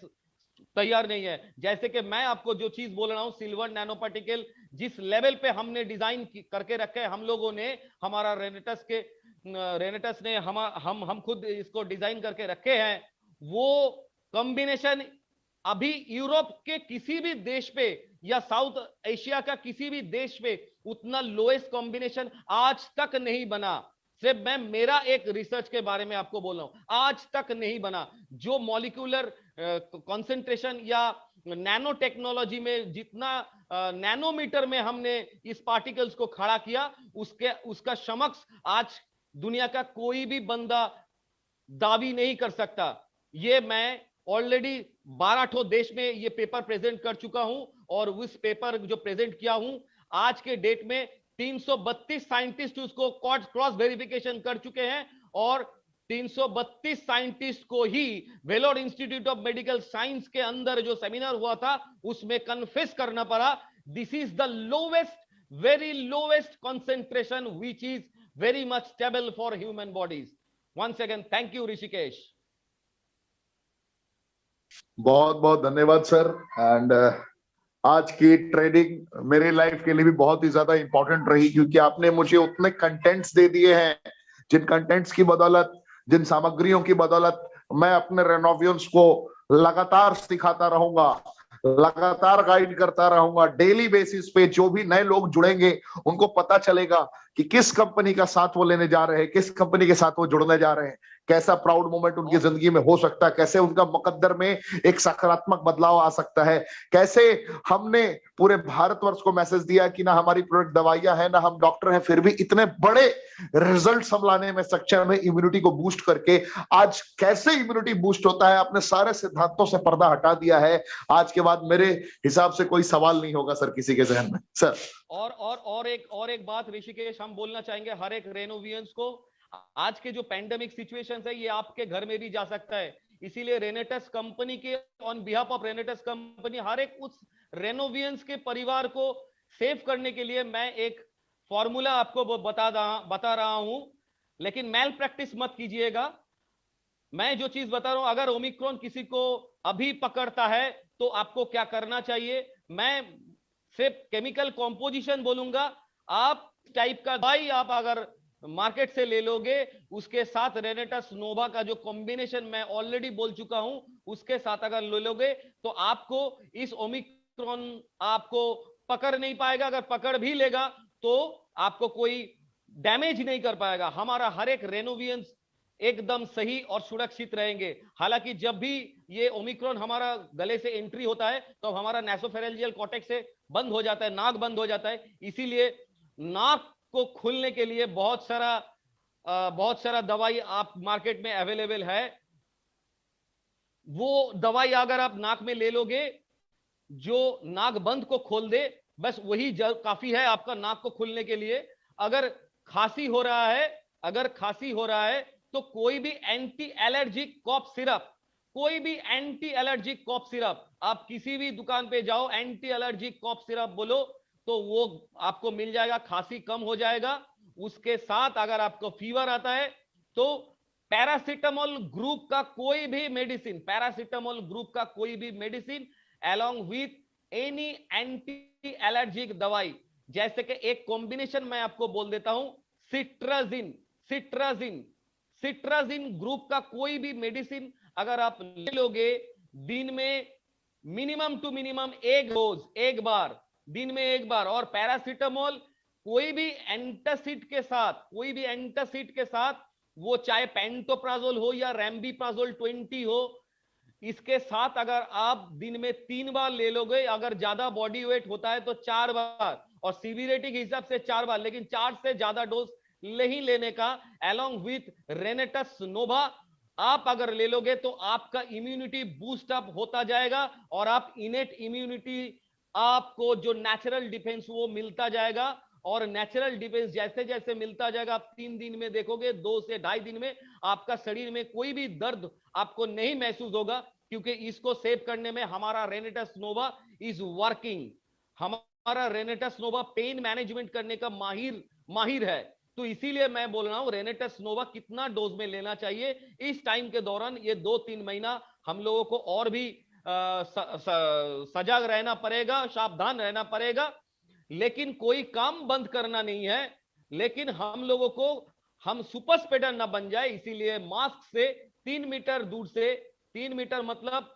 तैयार नहीं है। जैसे कि मैं आपको जो चीज बोल रहा हूं, सिल्वर नैनो पार्टिकल जिस लेवल पे हमने डिजाइन करके रखे है, हम लोगों ने, हमारा रेनेटस ने, हम खुद इसको डिजाइन करके रखे हैं। वो कॉम्बिनेशन अभी यूरोप के किसी भी देश पे या साउथ एशिया का किसी भी देश पे उतना लोएस्ट कॉम्बिनेशन आज तक नहीं बना। सिर्फ मैं मेरा एक रिसर्च के बारे में आपको बोल रहा हूं, आज तक नहीं बना। जो मॉलिक्यूलर कंसंट्रेशन या नैनो टेक्नोलॉजी में जितना नैनोमीटर में हमने इस पार्टिकल्स को खड़ा किया, उसका समक्ष आज दुनिया का कोई भी बंदा दावी नहीं कर सकता। ये मैं ऑलरेडी 12 देश में ये पेपर प्रेजेंट कर चुका हूं, और उस पेपर जो प्रेजेंट किया हूं, आज के डेट में 332 साइंटिस्ट उसको क्रॉस वेरिफिकेशन कर चुके हैं। और 332 साइंटिस्ट को ही Vellore institute of medical science के अंदर जो सेमिनार हुआ था, उसमें कन्फेस करना पड़ा, this is the lowest, very lowest concentration which is very much stable for human bodies. Once again thank you Rishikesh. बहुत बहुत धन्यवाद सर। एंड आज की ट्रेनिंग मेरे लाइफ के लिए भी बहुत ही ज्यादा इंपॉर्टेंट रही, क्योंकि आपने मुझे उतने कंटेंट्स दे दिए हैं, जिन कंटेंट्स की बदौलत, जिन सामग्रियों की बदौलत मैं अपने रेनोवियंस को लगातार सिखाता रहूंगा, लगातार गाइड करता रहूंगा। डेली बेसिस पे जो भी नए लोग जुड़ेंगे, उनको पता चलेगा कि किस कंपनी का साथ वो लेने जा रहे हैं, किस कंपनी के साथ वो जुड़ने जा रहे हैं, कैसा प्राउड मोमेंट उनकी जिंदगी में हो सकता है, कैसे उनका मुकद्दर में एक सकारात्मक बदलाव आ सकता है, कैसे हमने पूरे भारतवर्ष को मैसेज दिया कि ना हमारी प्रोडक्ट दवाइयां हैं, ना हम डॉक्टर हैं, फिर भी इतने बड़े रिजल्ट हम लाने में सक्षम है इम्यूनिटी को बूस्ट करके। आज कैसे इम्यूनिटी बूस्ट होता है, अपने सारे सिद्धांतों से पर्दा हटा दिया है। आज के बाद मेरे हिसाब से कोई सवाल नहीं होगा सर किसी के जहन में। सर और एक बात ऋषिकेश हम बोलना चाहेंगे हर एक रेनोवियंस को, आज के जो पैंडेमिक सिचुएशंस है, ये आपके घर में भी जा सकता है। इसीलिए रेनेटस कंपनी के on behalf of Renatus company हर एक उस रेनोवियंस के परिवार को सेव करने के लिए मैं एक फॉर्मूला आपको बता रहा हूं, लेकिन मैल प्रैक्टिस मत कीजिएगा। मैं जो चीज बता रहा हूं, अगर ओमिक्रॉन किसी को अभी पकड़ता है तो आपको क्या करना चाहिए, मैं सिर्फ केमिकल कॉम्पोजिशन बोलूंगा। आप टाइप का दवाई आप अगर मार्केट से ले लोगे, उसके साथ रेनेटस नोवा का जो कॉम्बिनेशन मैं ऑलरेडी बोल चुका हूं, उसके साथ अगर ले लोगे तो आपको इस ओमिक्रॉन आपको पकड़ नहीं पाएगा। अगर पकड़ भी लेगा तो आपको कोई डैमेज नहीं कर पाएगा। हमारा हर एक रेनोवियंस एकदम सही और सुरक्षित रहेंगे। हालांकि जब भी ये ओमिक्रॉन हमारा गले से एंट्री होता है तो हमारा नासोफेरेंजियल कॉर्टेक्स से बंद हो जाता है, नाक बंद हो जाता है। इसीलिए नाक को खुलने के लिए बहुत सारा दवाई आप मार्केट में अवेलेबल है। वो दवाई अगर आप नाक में ले लोगे जो नाक बंद को खोल दे, बस वही काफी है आपका नाक को खुलने के लिए। अगर खांसी हो रहा है, अगर खांसी हो रहा है तो कोई भी एंटी एलर्जिक कॉफ सिरप, कोई भी एंटी एलर्जिक कॉफ सिरप, आप किसी भी दुकान पे जाओ, एंटी एलर्जिक कॉफ सिरप बोलो तो वो आपको मिल जाएगा, खांसी कम हो जाएगा। उसके साथ अगर आपको फीवर आता है तो पैरासिटामोल ग्रुप का कोई भी मेडिसिन, पैरासिटामोल ग्रुप का कोई भी medicine along with any anti allergic दवाई, जैसे कि एक कॉम्बिनेशन मैं आपको बोल देता हूं, सिट्राजिन, सिट्राजिन, सिट्राजिन ग्रुप का कोई भी मेडिसिन अगर आप ले लोगे दिन में मिनिमम टू मिनिमम एक डोज, एक बार, दिन में एक बार। और पैरासिटामोल कोई भी एंटासिड के साथ, कोई भी एंटासिड के साथ, वो चाहे पेंटोप्राजोल हो या रैम्बीप्राजोल 20 हो, इसके साथ अगर आप दिन में 3 बार ले लोगे, अगर ज्यादा बॉडी वेट होता है तो 4 बार, और सीवियरिटी के हिसाब से 4 बार, लेकिन 4 से ज्यादा डोज नहीं लेने का। अलोंग विथ रेनेटस नोवा आप अगर ले लोगे तो आपका इम्यूनिटी बूस्ट अप होता जाएगा और आप इनेट इम्यूनिटी, आपको जो नेचुरल डिफेंस वो मिलता जाएगा। और नेचुरल डिफेंस जैसे जैसे मिलता जाएगा आप 3 दिन में देखोगे, 2 से 2.5 दिन में आपका शरीर में कोई भी दर्द आपको नहीं महसूस होगा, क्योंकि इसको सेव करने में हमारा रेनेटस नोवा इज वर्किंग। हमारा रेनेटस नोवा पेन मैनेजमेंट करने का माहिर है। तो इसीलिए मैं बोल रहा हूं रेनेटस नोवा कितना डोज में लेना चाहिए इस टाइम के दौरान। ये 2-3 महीना हम लोगों को और भी सजग रहना पड़ेगा, सावधान रहना पड़ेगा। लेकिन कोई काम बंद करना नहीं है, लेकिन हम लोगों को, हम सुपर स्प्रेडर ना बन जाए, इसीलिए मास्क से 3 मीटर दूर से, 3 मीटर मतलब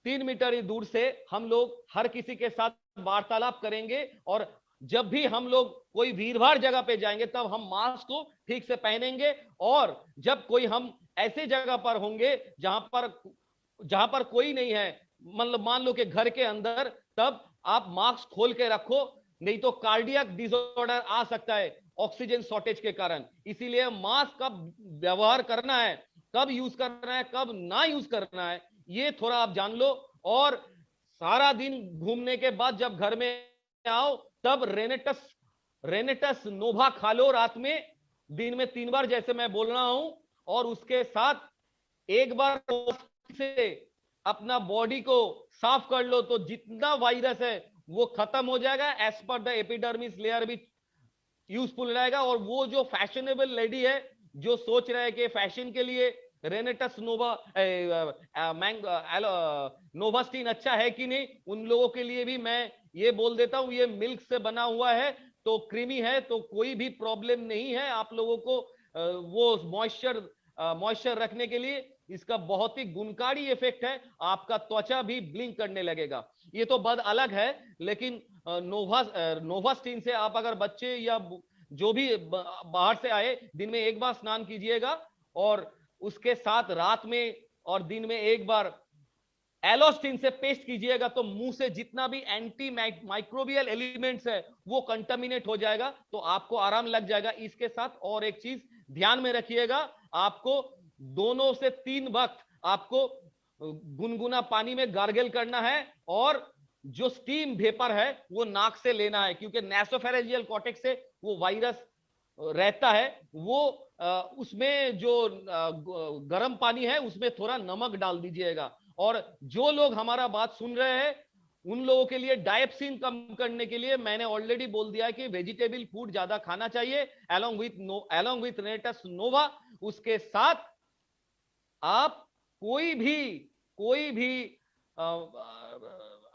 3 मीटर ही दूर से हम लोग हर किसी के साथ वार्तालाप करेंगे। और जब भी हम लोग कोई भीड़ भाड़ जगह पे जाएंगे तब हम मास्क को ठीक से पहनेंगे। और जब कोई हम ऐसे जगह पर होंगे जहां पर कोई नहीं है, मतलब मान लो कि घर के अंदर, तब आप मास्क खोल के रखो, नहीं तो कार्डियक डिसऑर्डर आ सकता है ऑक्सीजन शॉर्टेज के कारण। इसीलिए मास्क कब व्यवहार करना है, कब यूज करना है, कब ना यूज करना है, ये थोड़ा आप जान लो। और सारा दिन घूमने के बाद जब घर में आओ तब रेनेटस नोवा खा लो रात में, दिन में 3 बार जैसे मैं बोल रहा हूं। और उसके साथ एक बार से अपना बॉडी को साफ कर लो तो जितना वायरस है वो खत्म हो जाएगा। As per the epidermis layer भी यूजफुल रहेगा। और वो जो फैशनेबल लेडी है जो सोच रहे हैं कि फैशन के लिए रेनेटस नोवा नोवास्टीन अच्छा है कि नहीं, उन लोगों के लिए भी मैं ये बोल देता हूं, ये मिल्क से बना हुआ है तो क्रीमी है, तो कोई भी प्रॉब्लम नहीं है आप लोगों को। वो मॉइस्चर रखने के लिए इसका बहुत ही गुणकारी इफेक्ट है, आपका त्वचा भी ब्लिंक करने लगेगा। ये तो बद अलग है, लेकिन नोवास्टीन से आप अगर बच्चे या जो भी बाहर से आए, दिन में एक बार स्नान कीजिएगा। और उसके साथ रात में और दिन में एक बार एलोस्टिन से पेस्ट कीजिएगा, तो मुंह से जितना भी एंटी माइक्रोबियल एलिमेंट्स है वो कंटामिनेट हो जाएगा, तो आपको आराम लग जाएगा। इसके साथ और एक चीज ध्यान में रखिएगा, आपको 2 से 3 वक्त आपको गुनगुना पानी में गार्गल करना है, और जो स्टीम वेपर है वो नाक से लेना है, क्योंकि नासोफेरेंजियल कॉर्टेक्स से वो वायरस रहता है। वो उसमें जो गर्म पानी है उसमें थोड़ा नमक डाल दीजिएगा। और जो लोग हमारा बात सुन रहे हैं उन लोगों के लिए डायप्सिन कम करने के लिए मैंने ऑलरेडी बोल दिया है कि वेजिटेबल फूड ज्यादा खाना चाहिए अलोंग विथ रेनेटस नोवा। उसके साथ आप कोई भी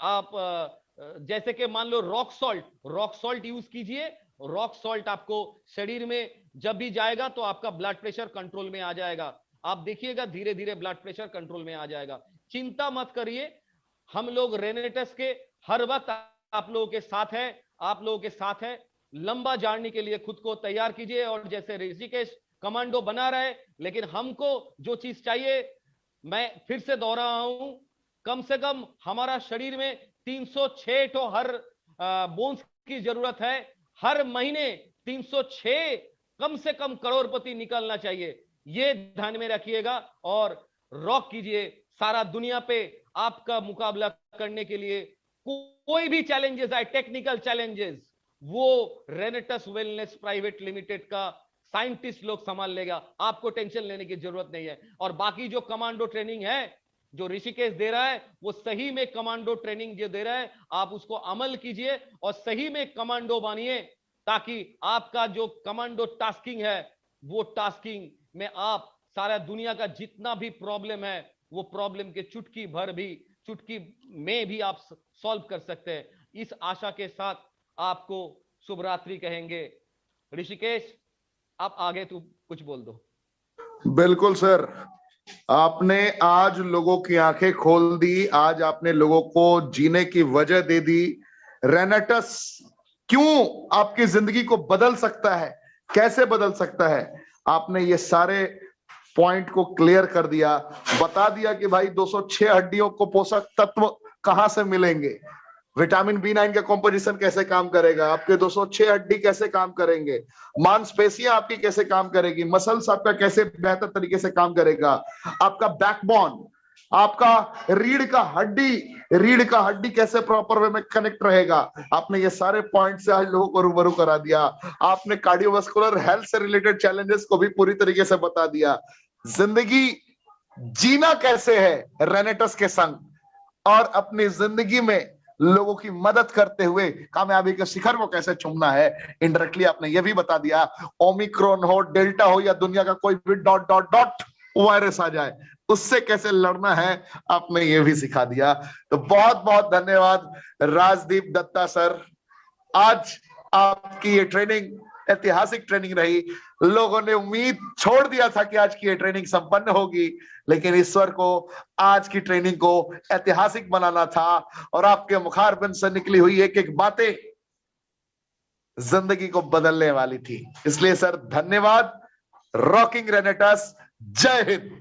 आप जैसे कि मान लो रॉक सॉल्ट यूज कीजिए। रॉक सॉल्ट आपको शरीर में जब भी जाएगा तो आपका ब्लड प्रेशर कंट्रोल में आ जाएगा। आप देखिएगा धीरे धीरे ब्लड प्रेशर कंट्रोल में आ जाएगा। चिंता मत करिए, हम लोग रेनेटस के हर वक्त आप लोगों के साथ है, आप लोगों के साथ है। लंबा जर्नी के लिए खुद को तैयार कीजिए। और जैसे ऋषिकेश कमांडो बना रहे, लेकिन हमको जो चीज चाहिए, मैं फिर से दोहरा रहा हूं, कम से कम हमारा शरीर में 306 तो हर बोन्स की जरूरत है। हर महीने 306 कम से कम करोड़पति निकलना चाहिए, ये ध्यान में रखिएगा और रॉक कीजिए। सारा दुनिया पे आपका मुकाबला करने के लिए कोई भी चैलेंजेस आए, टेक्निकल चैलेंजेस, वो रेनेटस वेलनेस प्राइवेट लिमिटेड का साइंटिस्ट लोग संभाल लेगा, आपको टेंशन लेने की जरूरत नहीं है। और बाकी जो कमांडो ट्रेनिंग है जो ऋषिकेश दे रहा है, वो सही में कमांडो ट्रेनिंग जो दे रहा है, आप उसको अमल कीजिए और सही में कमांडो बनिए, ताकि आपका जो कमांडो टास्किंग है, वो टास्किंग में आप सारा दुनिया का जितना भी प्रॉब्लम है, वो प्रॉब्लम के चुटकी में भी आप सॉल्व कर सकते हैं। इस आशा के साथ आपको शुभ रात्रि कहेंगे। ऋषिकेश, आप आगे तू कुछ बोल दो। बिल्कुल सर, आपने आज लोगों की आंखें खोल दी, आज आपने लोगों को जीने की वजह दे दी। रेनेटस क्यों आपकी जिंदगी को बदल सकता है, कैसे बदल सकता है, आपने ये सारे पॉइंट को क्लियर कर दिया, बता दिया कि भाई 206 हड्डियों को पोषक तत्व कहां से मिलेंगे, विटामिन B9 का कॉम्पोजिशन कैसे काम करेगा, आपके 206 हड्डी कैसे काम करेंगे, मांसपेशियां आपकी कैसे काम करेगी, मसल्स आपका कैसे बेहतर तरीके से काम करेगा, आपका बैकबोन, आपका रीढ़ का हड्डी कैसे प्रॉपर वे में कनेक्ट रहेगा। आपने ये सारे पॉइंट से आज लोगों को रूबरू करा दिया। आपने कार्डियोवास्कुलर हेल्थ से रिलेटेड चैलेंजेस को भी पूरी तरीके से बता दिया। जिंदगी जीना कैसे है रेनेटस के संग, और अपनी जिंदगी में लोगों की मदद करते हुए कामयाबी के शिखर को कैसे चूमना है, इनडायरेक्टली आपने ये भी बता दिया। ओमिक्रॉन हो, डेल्टा हो, या दुनिया का कोई भी डॉट डॉट डॉट वायरस आ जाए, उससे कैसे लड़ना है, आपने ये भी सिखा दिया। तो बहुत बहुत धन्यवाद राजदीप दत्ता सर। आज आपकी ये ट्रेनिंग ऐतिहासिक ट्रेनिंग रही। लोगों ने उम्मीद छोड़ दिया था कि आज की ये ट्रेनिंग संपन्न होगी, लेकिन ईश्वर को आज की ट्रेनिंग को ऐतिहासिक बनाना था, और आपके मुखारबिंद से निकली हुई एक एक बातें जिंदगी को बदलने वाली थी। इसलिए सर धन्यवाद। रॉकिंग रेनेटस, जय हिंद।